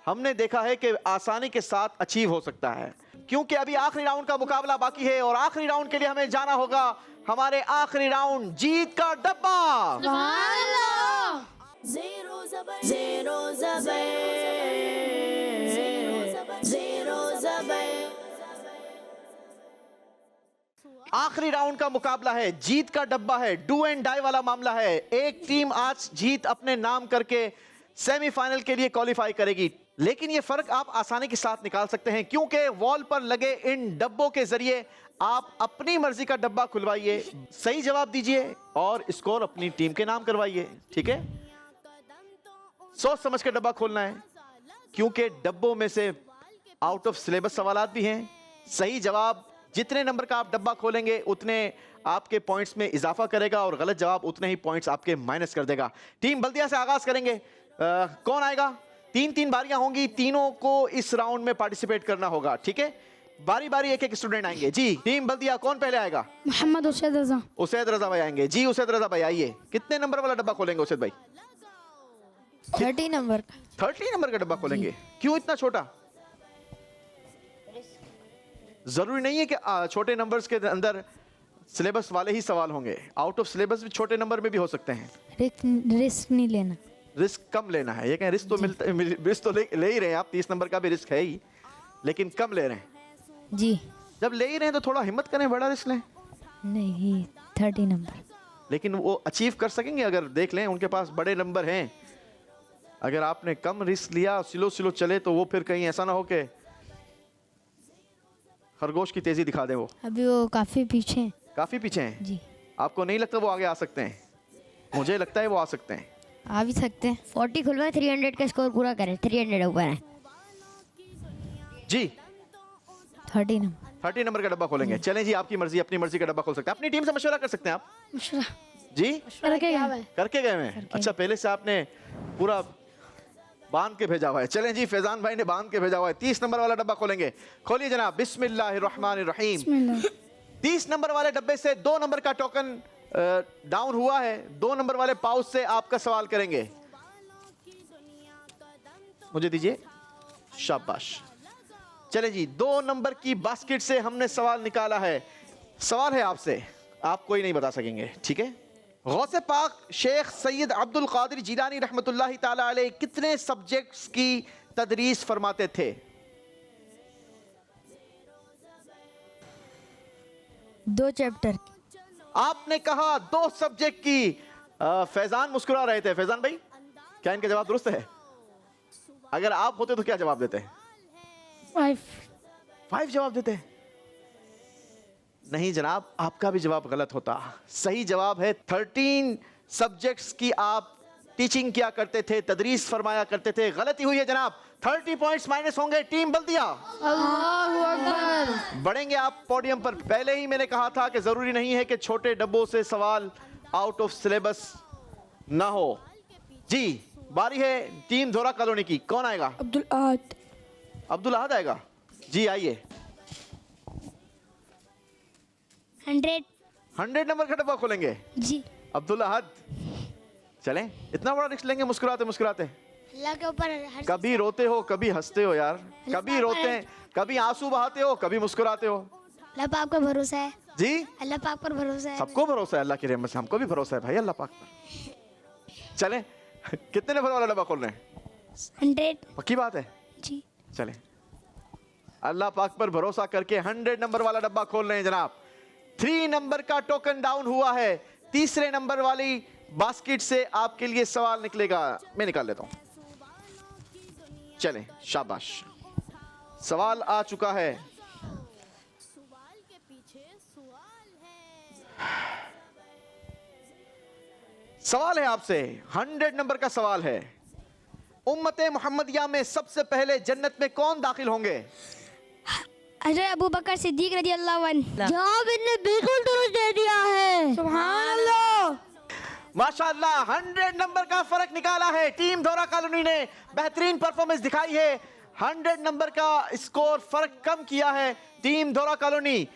हमने देखा है कि आसानी के साथ अचीव हो सकता है, क्योंकि अभी आखिरी राउंड का मुकाबला बाकी है और आखिरी राउंड के लिए हमें जाना होगा हमारे आखिरी राउंड जीत का डब्बा। सुभान अल्लाह। आखिरी राउंड का मुकाबला है, जीत का डब्बा है, डू एंड डाई वाला मामला है। एक टीम आज जीत अपने नाम करके सेमीफाइनल के लिए क्वालिफाई करेगी, लेकिन ये फर्क आप आसानी के साथ निकाल सकते हैं, क्योंकि वॉल पर लगे इन डब्बों के जरिए आप अपनी मर्जी का डब्बा खुलवाइए, सही जवाब दीजिए और स्कोर अपनी टीम के नाम करवाइए। ठीक है, सोच समझ के डब्बा खोलना है, क्योंकि डब्बों में से आउट ऑफ सिलेबस सवालात भी हैं। सही जवाब जितने नंबर का आप डब्बा खोलेंगे उतने आपके पॉइंट्स में इजाफा करेगा और गलत जवाब उतने ही पॉइंट्स आपके माइनस कर देगा। टीम बल्दिया से आगाज करेंगे। कौन आएगा? 3-3 बारियां होंगी, तीनों को इस राउंड में पार्टिसिपेट करना होगा। ठीक है, बारी बारी एक एक स्टूडेंट आएंगे। जी, टीम बल्दिया कौन पहले आएगा? मोहम्मद उसैद रजा। उसैद रजा भाई आएंगे। जी उसैद रजा भाई आइए। कितने नंबर वाला डब्बा खोलेंगे उसैद भाई? 30 नंबर। 30 नंबर का डब्बा खोलेंगे। क्यों इतना छोटा? जरूरी नहीं है कि छोटे नंबर्स के अंदर सिलेबस वाले ही सवाल होंगे, आउट ऑफ सिलेबस भी छोटे नंबर में भी हो सकते हैं। रिस्क नहीं लेना, रिस्क कम लेना है। ये कहें रिस्क तो मिलता, रिस्क तो ले ही रहे हैं आप, 30 नंबर का भी रिस्क है ही, लेकिन कम ले रहे हैं। जी जब ले ही रहे हैं तो थोड़ा हिम्मत करें, बड़ा रिस्क लें। नहीं 30 नंबर। लेकिन वो अचीव कर सकेंगे अगर देख लें उनके पास बड़े नंबर हैं। अगर आपने कम रिस्क लिया, स्लो स्लो चले, तो वो फिर कहीं ऐसा ना हो कि खरगोश की तेजी दिखा दें। वो अभी वो काफी पीछे हैं। काफी पीछे हैं। जी आपको नहीं लगता वो आगे आ सकते हैं? मुझे लगता है वो आ सकते हैं। आ भी सकते हैं। 40 खुलवाए, 300 का स्कोर पूरा करें। 300 ऊपर है जी। 30 नंबर। 30 नंबर का डब्बा खोलेंगे। चलें जी, आपकी मर्जी, अपनी मर्जी का डब्बा खोल सकते हैं। अपनी टीम से मशवरा कर सकते हैं आप। जी करके गए हैं। अच्छा, पहले से आपने पूरा बांध के भेजा हुआ है। चलें जी, फैजान भाई ने बांध के भेजा हुआ है। 30 नंबर वाला डब्बा खोलेंगे। खोलिए जनाब, बिस्मिल्लाहिर्रहमानिर्रहीम। 30 नंबर वाले डब्बे से 2 नंबर का टोकन डाउन हुआ है। 2 नंबर वाले पाउच से आपका सवाल करेंगे। मुझे दीजिए, शाबाश। चले जी, 2 नंबर की बास्केट से हमने सवाल निकाला है। सवाल है आपसे, आप कोई नहीं बता सकेंगे। ठीक है, गौसे पाक शेख सैयद अब्दुल कादिर जिलानी रहमतुल्लाहि ताला अलैह कितने सब्जेक्ट्स की तदरीस फरमाते थे? 2 चैप्टर। आपने कहा 2 सब्जेक्ट की। फैजान मुस्कुरा रहे थे। फैजान भाई, क्या इनका जवाब दुरुस्त है? अगर आप होते तो क्या जवाब देते? 5 जवाब देते? नहीं जनाब, आपका भी जवाब गलत होता। सही जवाब है 13 सब्जेक्ट्स की आप टीचिंग किया करते थे, तदरीस फरमाया करते थे। गलती हुई है जनाब, 30 पॉइंट्स माइनस होंगे टीम बल्दिया। अल्लाहु अकबर। बढ़ेंगे आप पोडियम पर। पहले ही मैंने कहा था कि जरूरी नहीं है कि छोटे डब्बों से सवाल आउट ऑफ सिलेबस ना हो। जी, बारी है टीम धोरा कॉलोनी की। कौन आएगा? अब्दुल ahad। अब्दुल अहद आएगा। जी आइए। 100 नंबर का डब्बा खोलेंगे जी। अब्दुल अहद, चलें। इतना बड़ा रिस्क लेंगे मुस्कुराते मुस्कुराते? अल्लाह के ऊपर कभी रोते हो, कभी हंसते हो यार। कभी रोते हैं, कभी आंसू बहाते हो, कभी मुस्कुराते हो। अल्लाह पाक पर भरोसा है। जी, अल्लाह पाक पर भरोसा है। सबको भरोसा है अल्लाह की रहमत से। हमको भी भरोसा है भाई अल्लाह पाक पर। चलें, कितने नंबर वाला डब्बा खोल रहे हैं? 100। पक्की बात है? जी। चलें, अल्लाह पाक पर भरोसा करके 100 नंबर वाला डब्बा खोल रहे हैं जनाब। 3 नंबर का टोकन डाउन हुआ है। तीसरे नंबर वाली बास्केट से आपके लिए सवाल निकलेगा। मैं निकाल लेता हूं। चलें, शाबाश। सवाल आ चुका है। सवाल है आपसे, 100 नंबर का सवाल है। उम्मते मुहम्मदिया में सबसे पहले जन्नत में कौन दाखिल होंगे? हज़रत अबू बकर सिद्दीक रज़ी अल्लाह अन्हु। जवाब इनने बिल्कुल दुरुस्त दे दिया है। सुभान अल्लाह। माशाअल्लाह, 100 नंबर का फर्क निकाला है। टीम धोरा कॉलोनी ने बेहतरीन परफॉर्मेंस दिखाई है। 100 नंबर का स्कोर फर्क कम किया है टीम धोरा कॉलोनी।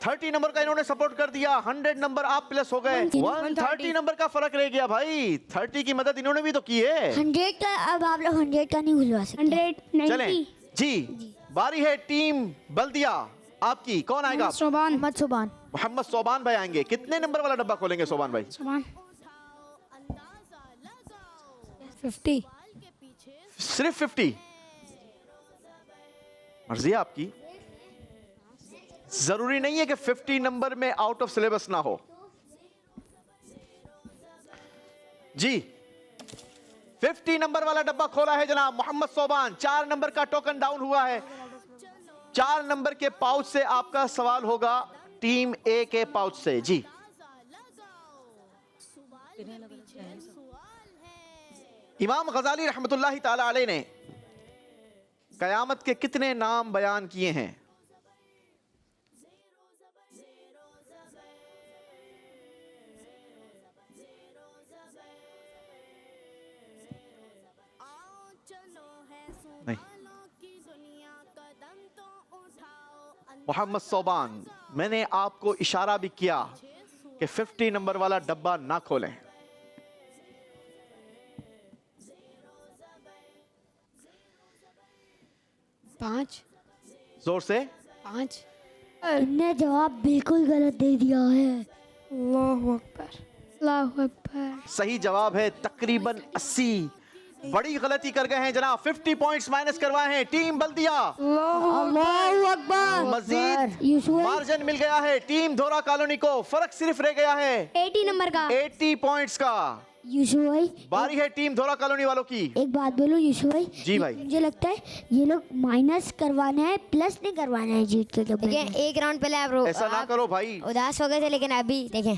30 नंबर का इन्होंने सपोर्ट कर दिया। 100 नंबर आप प्लस हो गए। 130 नंबर का फर्क रह गया भाई। 30 की मदद इन्होंने भी तो की है। 100 का अब आप लोग 100 का नहीं भूलवा सकते। 190। चलें जी, बारी है टीम बल्दिया आपकी। कौन आएगा? मोहम्मद सुबान। मोहम्मद सोबान भाई आएंगे। कितने नंबर वाला डब्बा खोलेंगे सोबान भाई? सुभान। 50। सिर्फ 50? मर्जी है आपकी। जरूरी नहीं है कि 50 नंबर में आउट ऑफ सिलेबस ना हो। जी, 50 नंबर वाला डब्बा खोला है जनाब मोहम्मद सोबान। 4 नंबर का टोकन डाउन हुआ है। 4 नंबर के पाउच से आपका सवाल होगा टीम ए के पाउच से। जी, इमाम गजाली रहमतुल्लाहि ताला अलैह ने कयामत के कितने नाम बयान किए हैं? नहीं, मोहम्मद सोबान, मैंने आपको इशारा भी किया कि 50 नंबर वाला डब्बा ना खोलें। पाँच। जोर से। 5। इनने जवाब बिल्कुल गलत दे दिया है। अल्लाहु अकबर। अल्लाहु अकबर। सही जवाब है तकरीबन 80। बड़ी गलती कर गए हैं जनाब। 50 पॉइंट्स माइनस करवाए हैं टीम बल्दिया। अल्लाहु अकबर। मजीद यूसुफ मार्जिन मिल गया है टीम धोरा कॉलोनी को। फर्क सिर्फ रह गया है 80 नंबर का। 80 पॉइंट्स का। यूसुफ भाई, बारी है टीम धोरा कॉलोनी वालों की। एक बात बोलूं यूसुफ भाई? जी भाई। मुझे लगता है ये लोग माइनस करवाना है, प्लस नहीं करवाना है जीत के डब्बे में। देखिए, एक राउंड पहले ऐसा ना करो भाई। उदास हो गए थे, लेकिन अभी देखें,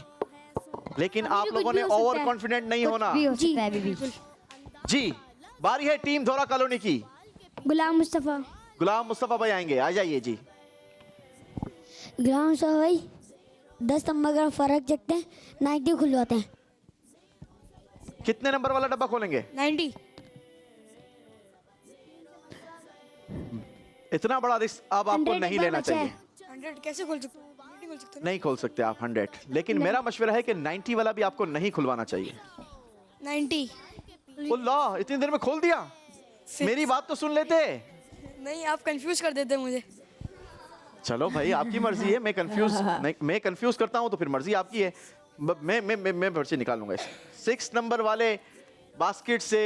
लेकिन आप लोगों ने ओवर कॉन्फिडेंट नहीं होना। भी हो सकता है अभी भी। जी, बारी है टीम धोरा कॉलोनी की। गुलाम मुस्तफ़ा। गुलाम मुस्तफा भाई आएंगे। आ जाइए जी। ग्राउंड साहब भाई, 10 नंबर का फर्क देखते हैं, 90 खुलवाते हैं। कितने नंबर वाला डब्बा खोलेंगे? 90। इतना बड़ा रिस्क अब आपको 100 नहीं एक बार लेना बचा चाहिए। है। 100 कैसे खोल सकते? नहीं खोल सकते। नहीं खोल सकते आप 100, लेकिन मेरा मशवरा है कि 90 वाला भी आपको नहीं खुलवाना चाहिए। 90। अल्लाह, इतनी देर में खोल दिया। मेरी बात तो सुन लेते। नहीं, आप कंफ्यूज कर देते मुझे। चलो भाई, आपकी मर्जी है। मैं कंफ्यूज करता हूं तो फिर मर्जी आपकी है। मैं पर्ची निकाल लूंगा इसे। 6 नंबर वाले बास्केट से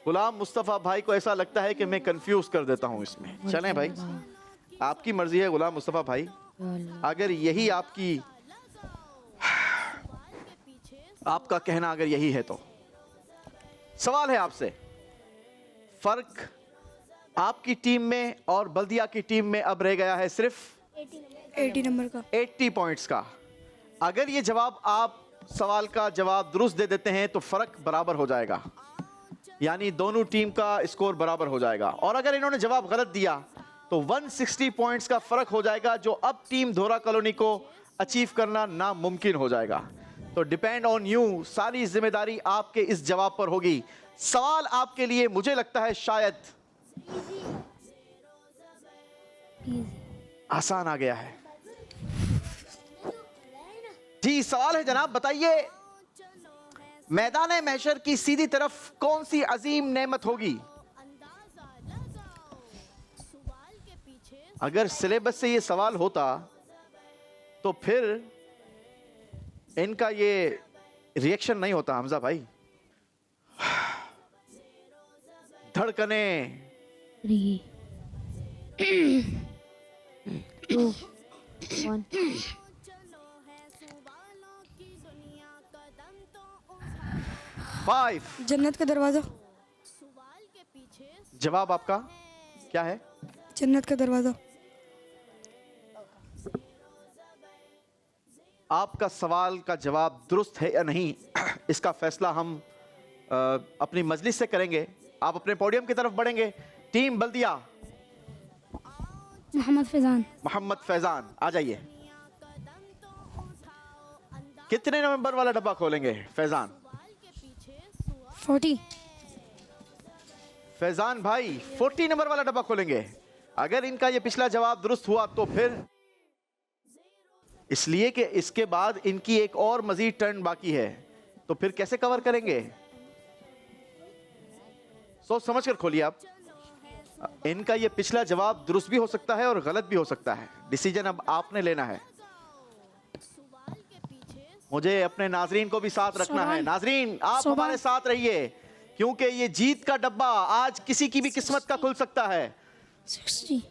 गुलाम मुस्तफ़ा भाई को ऐसा लगता है कि मैं कंफ्यूज कर देता हूं इसमें। चलें भाई, आपकी मर्जी है गुलाम मुस्तफ़ा भाई। अगर यही आपका कहना अगर यही है तो सवाल है आपसे, फर्क आपकी टीम में और बल्दिया की टीम में अब रह गया है सिर्फ 80 नंबर का। 80 पॉइंट्स का। अगर ये जवाब आप सवाल का जवाब दुरुस्त दे देते हैं तो फर्क बराबर हो जाएगा, यानी दोनों टीम का स्कोर बराबर हो जाएगा। और अगर इन्होंने जवाब गलत दिया तो 160 पॉइंट्स का फर्क हो जाएगा, जो अब टीम धोरा कॉलोनी को अचीव करना नामुमकिन हो जाएगा। तो डिपेंड ऑन यू, सारी जिम्मेदारी आपके इस जवाब पर होगी। सवाल आपके लिए मुझे लगता है शायद आसान आ गया है। जी सवाल है जनाब, बताइए मैदान महशर की सीधी तरफ कौन सी अजीम नेमत होगी? अगर सिलेबस से ये सवाल होता तो फिर इनका ये रिएक्शन नहीं होता हमजा भाई। धड़कने 3, 2, 1। फाइव। जन्नत का दरवाजा। जवाब आपका क्या है? जन्नत का दरवाजा। आपका सवाल का जवाब दुरुस्त है या नहीं, इसका फैसला हम अपनी मजलिस से करेंगे। आप अपने पोडियम की तरफ बढ़ेंगे। टीम बल्दिया, मोहम्मद फैजान आ जाइए। कितने नंबर वाला डब्बा खोलेंगे फैजान? 40। फैजान भाई 40 नंबर वाला डब्बा खोलेंगे। अगर इनका ये पिछला जवाब दुरुस्त हुआ तो फिर, इसलिए कि इसके बाद इनकी एक और मजीद टर्न बाकी है, तो फिर कैसे कवर करेंगे? सोच समझ कर खोलिए आप। इनका ये पिछला जवाब दुरुस्त भी हो सकता है और गलत भी हो सकता है। डिसीजन अब आपने लेना है। मुझे अपने नाजरीन को भी साथ रखना है। नाजरीन आप हमारे साथ रहिए, क्योंकि ये जीत का डब्बा आज किसी की भी किस्मत का खुल सकता है। 60।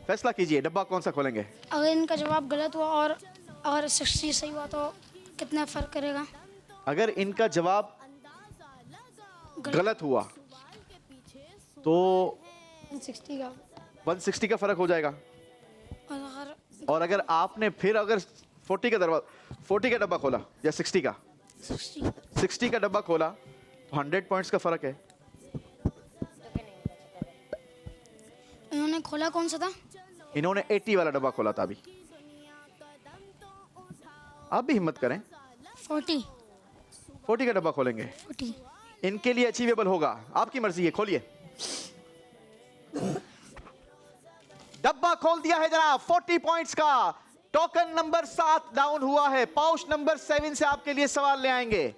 फैसला कीजिए, डब्बा कौन सा खोलेंगे? अगर इनका जवाब गलत हुआ और अगर 60 सही हुआ तो कितना फर्क करेगा? अगर इनका जवाब गलत हुआ तो 160 का फर्क हो जाएगा। और अगर आपने फिर अगर 40 का डब्बा खोला या 60 का डब्बा खोला तो 100 पॉइंट्स का फर्क है। इन्होंने खोला कौन सा था? इन्होंने 80 वाला डब्बा खोला था। अभी आप भी हिम्मत करें। 40 का डब्बा खोलेंगे। 40। इनके लिए अचीवेबल होगा, आपकी मर्जी है। खोलिए, डब्बा खोल दिया है जनाब। 40 पॉइंट्स का टोकन नंबर 7 डाउन हुआ है। पाउच नंबर 7 से आपके लिए सवाल ले आएंगे।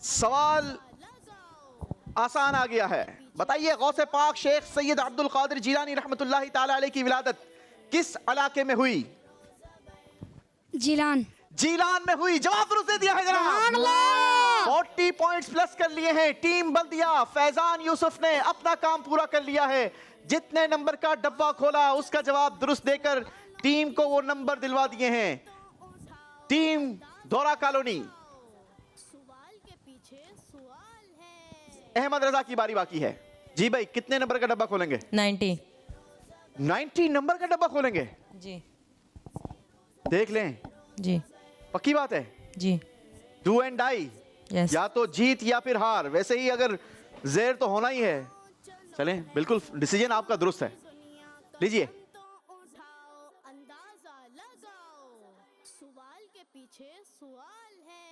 सवाल आसान आ गया है। बताइए, गौसे पाक शेख सैयद अब्दुल कादिर जिलानी रहमतुल्लाहि ताला अलैह की विलादत किस इलाके में हुई? जीलान में हुई। जवाब दुरुस्त दे दिया है जनाब। 40 पॉइंट्स प्लस कर लिए हैं। टीम बल्दिया फैजान यूसुफ ने अपना काम पूरा कर लिया है। जितने नंबर का डब्बा खोला उसका जवाब दुरुस्त देकर टीम को वो नंबर दिलवा दिए हैं। टीम धोरा कॉलोनी, अहमद रजा की बारी बाकी है। जी भाई, कितने नंबर का डब्बा खोलेंगे? 90 नंबर का डब्बा खोलेंगे जी। देख लें, जी पक्की बात है जी। Do and die, yes. या तो जीत या फिर हार। वैसे ही अगर जेर तो होना ही है। चलें, बिल्कुल डिसीजन आपका दुरुस्त है। लीजिए, सवाल के पीछे सवाल है।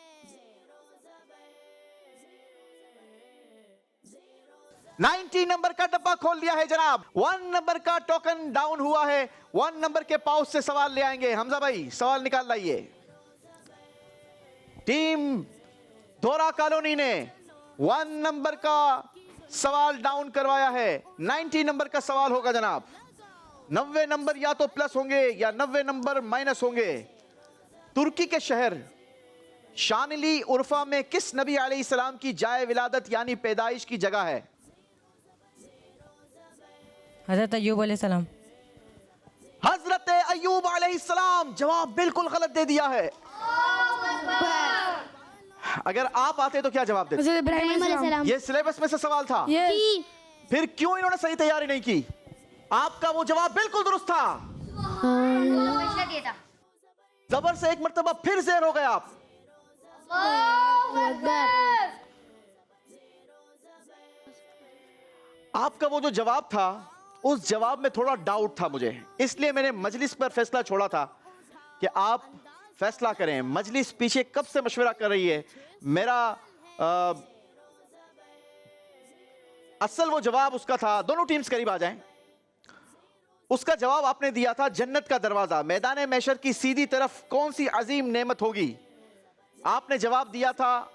90 नंबर का डब्बा खोल लिया है जनाब। 1 नंबर का टोकन डाउन हुआ है। 1 नंबर के पाउच से सवाल ले आएंगे। हमजा भाई सवाल निकाल लाइए। टीम धोरा कॉलोनी ने 1 नंबर का सवाल डाउन करवाया है। 90 नंबर का सवाल होगा जनाब। 90 नंबर या तो प्लस होंगे या 90 नंबर माइनस होंगे। तुर्की के शहर शानिली उर्फा में किस नबी अलैहिस्सलाम की जाए विलादत यानी पैदाइश की जगह है? हज़रत अय्यूब अलैहिस्सलाम। हजरत अय्यूब अलैहिस्सलाम। जवाब बिल्कुल गलत दे दिया है। अगर आप आते तो क्या जवाब देते? हज़रत इब्राहीम अलैहिस्सलाम। ये सिलेबस में से सवाल था। फिर क्यों इन्होंने सही तैयारी नहीं की? आपका वो जवाब बिल्कुल दुरुस्त था। जबर से एक मर्तबा फिर ज़ेर हो गए आप। आपका वो जो जवाब था, उस जवाब में थोड़ा डाउट था मुझे, इसलिए मैंने मजलिस पर फैसला छोड़ा था कि आप फैसला करें। मजलिस पीछे कब से मशवरा कर रही है। मेरा असल वो जवाब उसका था, दोनों टीम्स करीब आ जाएं। उसका जवाब आपने दिया था जन्नत का दरवाजा। मैदान महशर की सीधी तरफ कौन सी अजीम नेमत होगी? आपने जवाब दिया था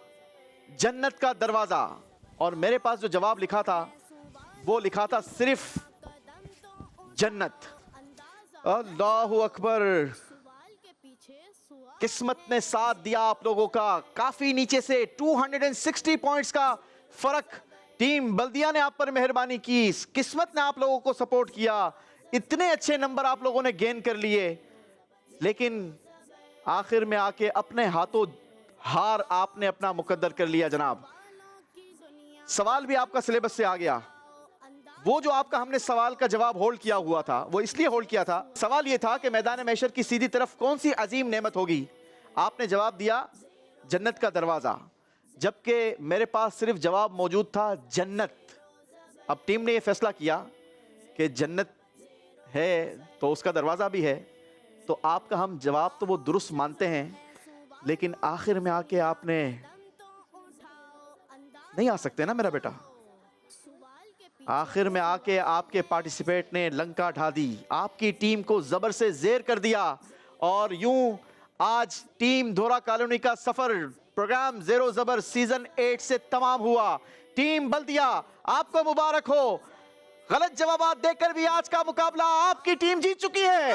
जन्नत का दरवाजा, और मेरे पास जो जवाब लिखा था वो लिखा था सिर्फ जन्नत। अल्लाहु अकबर। किस्मत ने साथ दिया आप लोगों का। काफी नीचे से 260 पॉइंट्स का फर्क। टीम बल्दिया ने आप पर मेहरबानी की, किस्मत ने आप लोगों को सपोर्ट किया, इतने अच्छे नंबर आप लोगों ने गेन कर लिए, लेकिन आखिर में आके अपने हाथों हार आपने अपना मुकद्दर कर लिया जनाब। सवाल भी आपका सिलेबस से आ गया। वो जो आपका हमने सवाल का जवाब होल्ड किया हुआ था, वो इसलिए होल्ड किया था, सवाल ये था कि मैदान महशर की सीधी तरफ कौन सी अजीम नेमत होगी। आपने जवाब दिया जन्नत का दरवाजा, जबकि मेरे पास सिर्फ जवाब मौजूद था जन्नत। अब टीम ने यह फैसला किया कि जन्नत है तो उसका दरवाजा भी है, तो आपका हम जवाब तो वो दुरुस्त मानते हैं, लेकिन आखिर में आके आपने नहीं आ सकते ना मेरा बेटा। आखिर में आके आपके पार्टिसिपेट ने लंका ढा दी, आपकी टीम को जबर से जेर कर दिया, और यूं आज टीम धोरा कॉलोनी का सफर प्रोग्राम ज़ेरो ज़बर सीजन 8 से तमाम हुआ। टीम बल्दिया आपको मुबारक हो। गलत जवाब देकर भी आज का मुकाबला आपकी टीम जीत चुकी है।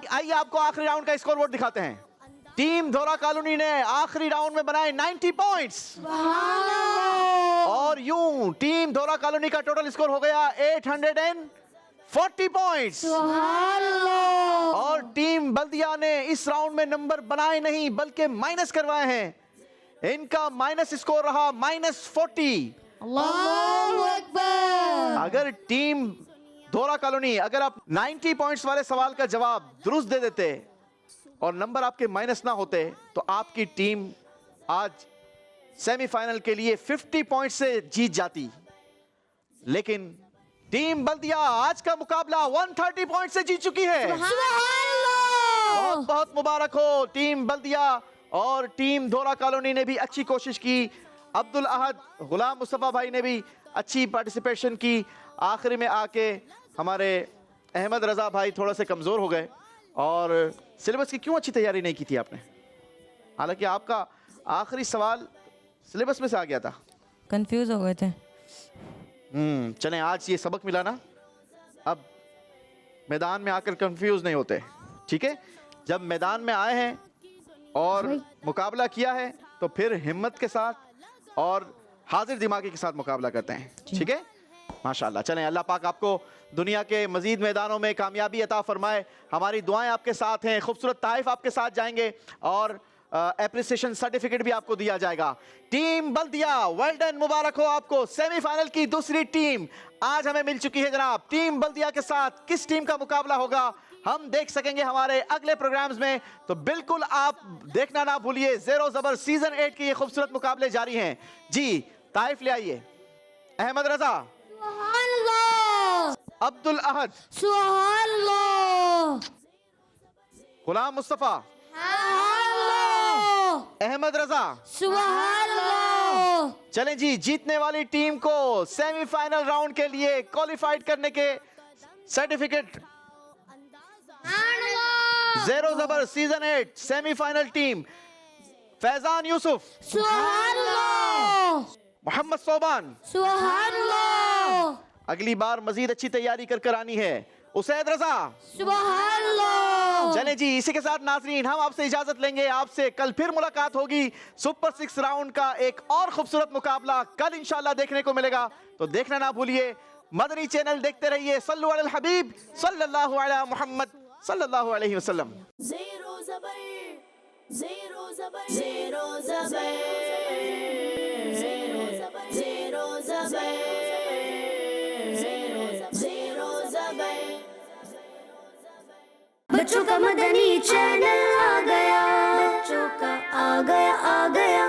आइए आपको आखिरी राउंड का स्कोर बोर्ड दिखाते हैं। टीम धोरा कॉलोनी ने आखिरी राउंड में बनाए 90 पॉइंट्स, और यूं टीम धोरा कॉलोनी का टोटल स्कोर हो गया 840 पॉइंट्स, और टीम बल्दिया ने इस राउंड में नंबर बनाए नहीं बल्कि माइनस करवाए हैं। इनका माइनस स्कोर रहा -40। अल्लाहु अकबर। अगर टीम धोरा कॉलोनी, अगर आप 90 पॉइंट्स वाले सवाल का जवाब दुरुस्त दे देते और नंबर आपके माइनस ना होते, तो आपकी टीम आज सेमीफाइनल के लिए 50 पॉइंट से जीत जाती। लेकिन टीम बल्दिया आज का मुकाबला 130 पॉइंट से जीत चुकी है। बहुत बहुत मुबारक हो टीम बल्दिया, और टीम धोरा कॉलोनी ने भी अच्छी कोशिश की। अब्दुल अहद, गुलाम मुस्तफ़ा भाई ने भी अच्छी पार्टिसिपेशन की। आखिर में आके हमारे अहमद रज़ा भाई थोड़ा से कमज़ोर हो गए। और सिलेबस की क्यों अच्छी तैयारी नहीं की थी आपने? हालांकि आपका आखिरी सवाल सिलेबस में से आ गया था। कंफ्यूज हो गए थे। चलें, आज ये सबक मिला ना, अब मैदान में आकर कंफ्यूज नहीं होते। ठीक है, जब मैदान में आए हैं और मुकाबला किया है तो फिर हिम्मत के साथ और हाजिर दिमागी के साथ मुकाबला करते हैं। ठीक है, माशाल्लाह। चलें, अल्लाह पाक आपको दुनिया के मजीद मैदानों में कामयाबी अता फरमाए। हमारी दुआएं आपके साथ हैं। खूबसूरत ताइफ आपके साथ जाएंगे और एप्रिसिएशन सर्टिफिकेट भी आपको दिया जाएगा। टीम बल्दिया, वेल डन, मुबारक हो आपको। सेमीफाइनल की दूसरी टीम आज हमें मिल चुकी है जनाब। टीम बल्दिया के साथ किस टीम का मुकाबला होगा हम देख सकेंगे हमारे अगले प्रोग्राम्स में, तो बिल्कुल आप देखना ना भूलिए। ज़ेरो ज़बर सीजन 8 के ये खूबसूरत मुकाबले जारी हैं। जी, ताइफ ले आइए। अहमद रजा, अब्दुल अहद, गुलाम मुस्तफा, अहमद रजा, चलें जी, जीतने वाली टीम को सेमीफाइनल राउंड के लिए क्वालिफाइड करने के सर्टिफिकेट ज़ेरो ज़बर season 8 semifinal team Faizan Yusuf, Mohammad Soban, अगली बार मजीद अच्छी तैयारी कर आनी है। उसैद रजा, चले जी, इसी के साथ नाजरीन हम आपसे इजाजत लेंगे। आपसे कल फिर मुलाकात होगी। सुपर 6 राउंड का एक और खूबसूरत मुकाबला कल इंशाल्लाह देखने को मिलेगा, तो देखना ना भूलिए। मदनी चैनल देखते रहिए। सल्लु अलल हबीब सल्लल्लाहु अला मुहम्मद सल्लल्लाहु अलैहि वसल्लम। ज़ेरो ज़बर ज़ेरो ज़बर ज़ेरो ज़बर ज़ेरो ज़बर ज़ेरो ज़बर ज़ेरो ज़बर। बच्चों का मदनी चैनल आ गया, बच्चों का आ गया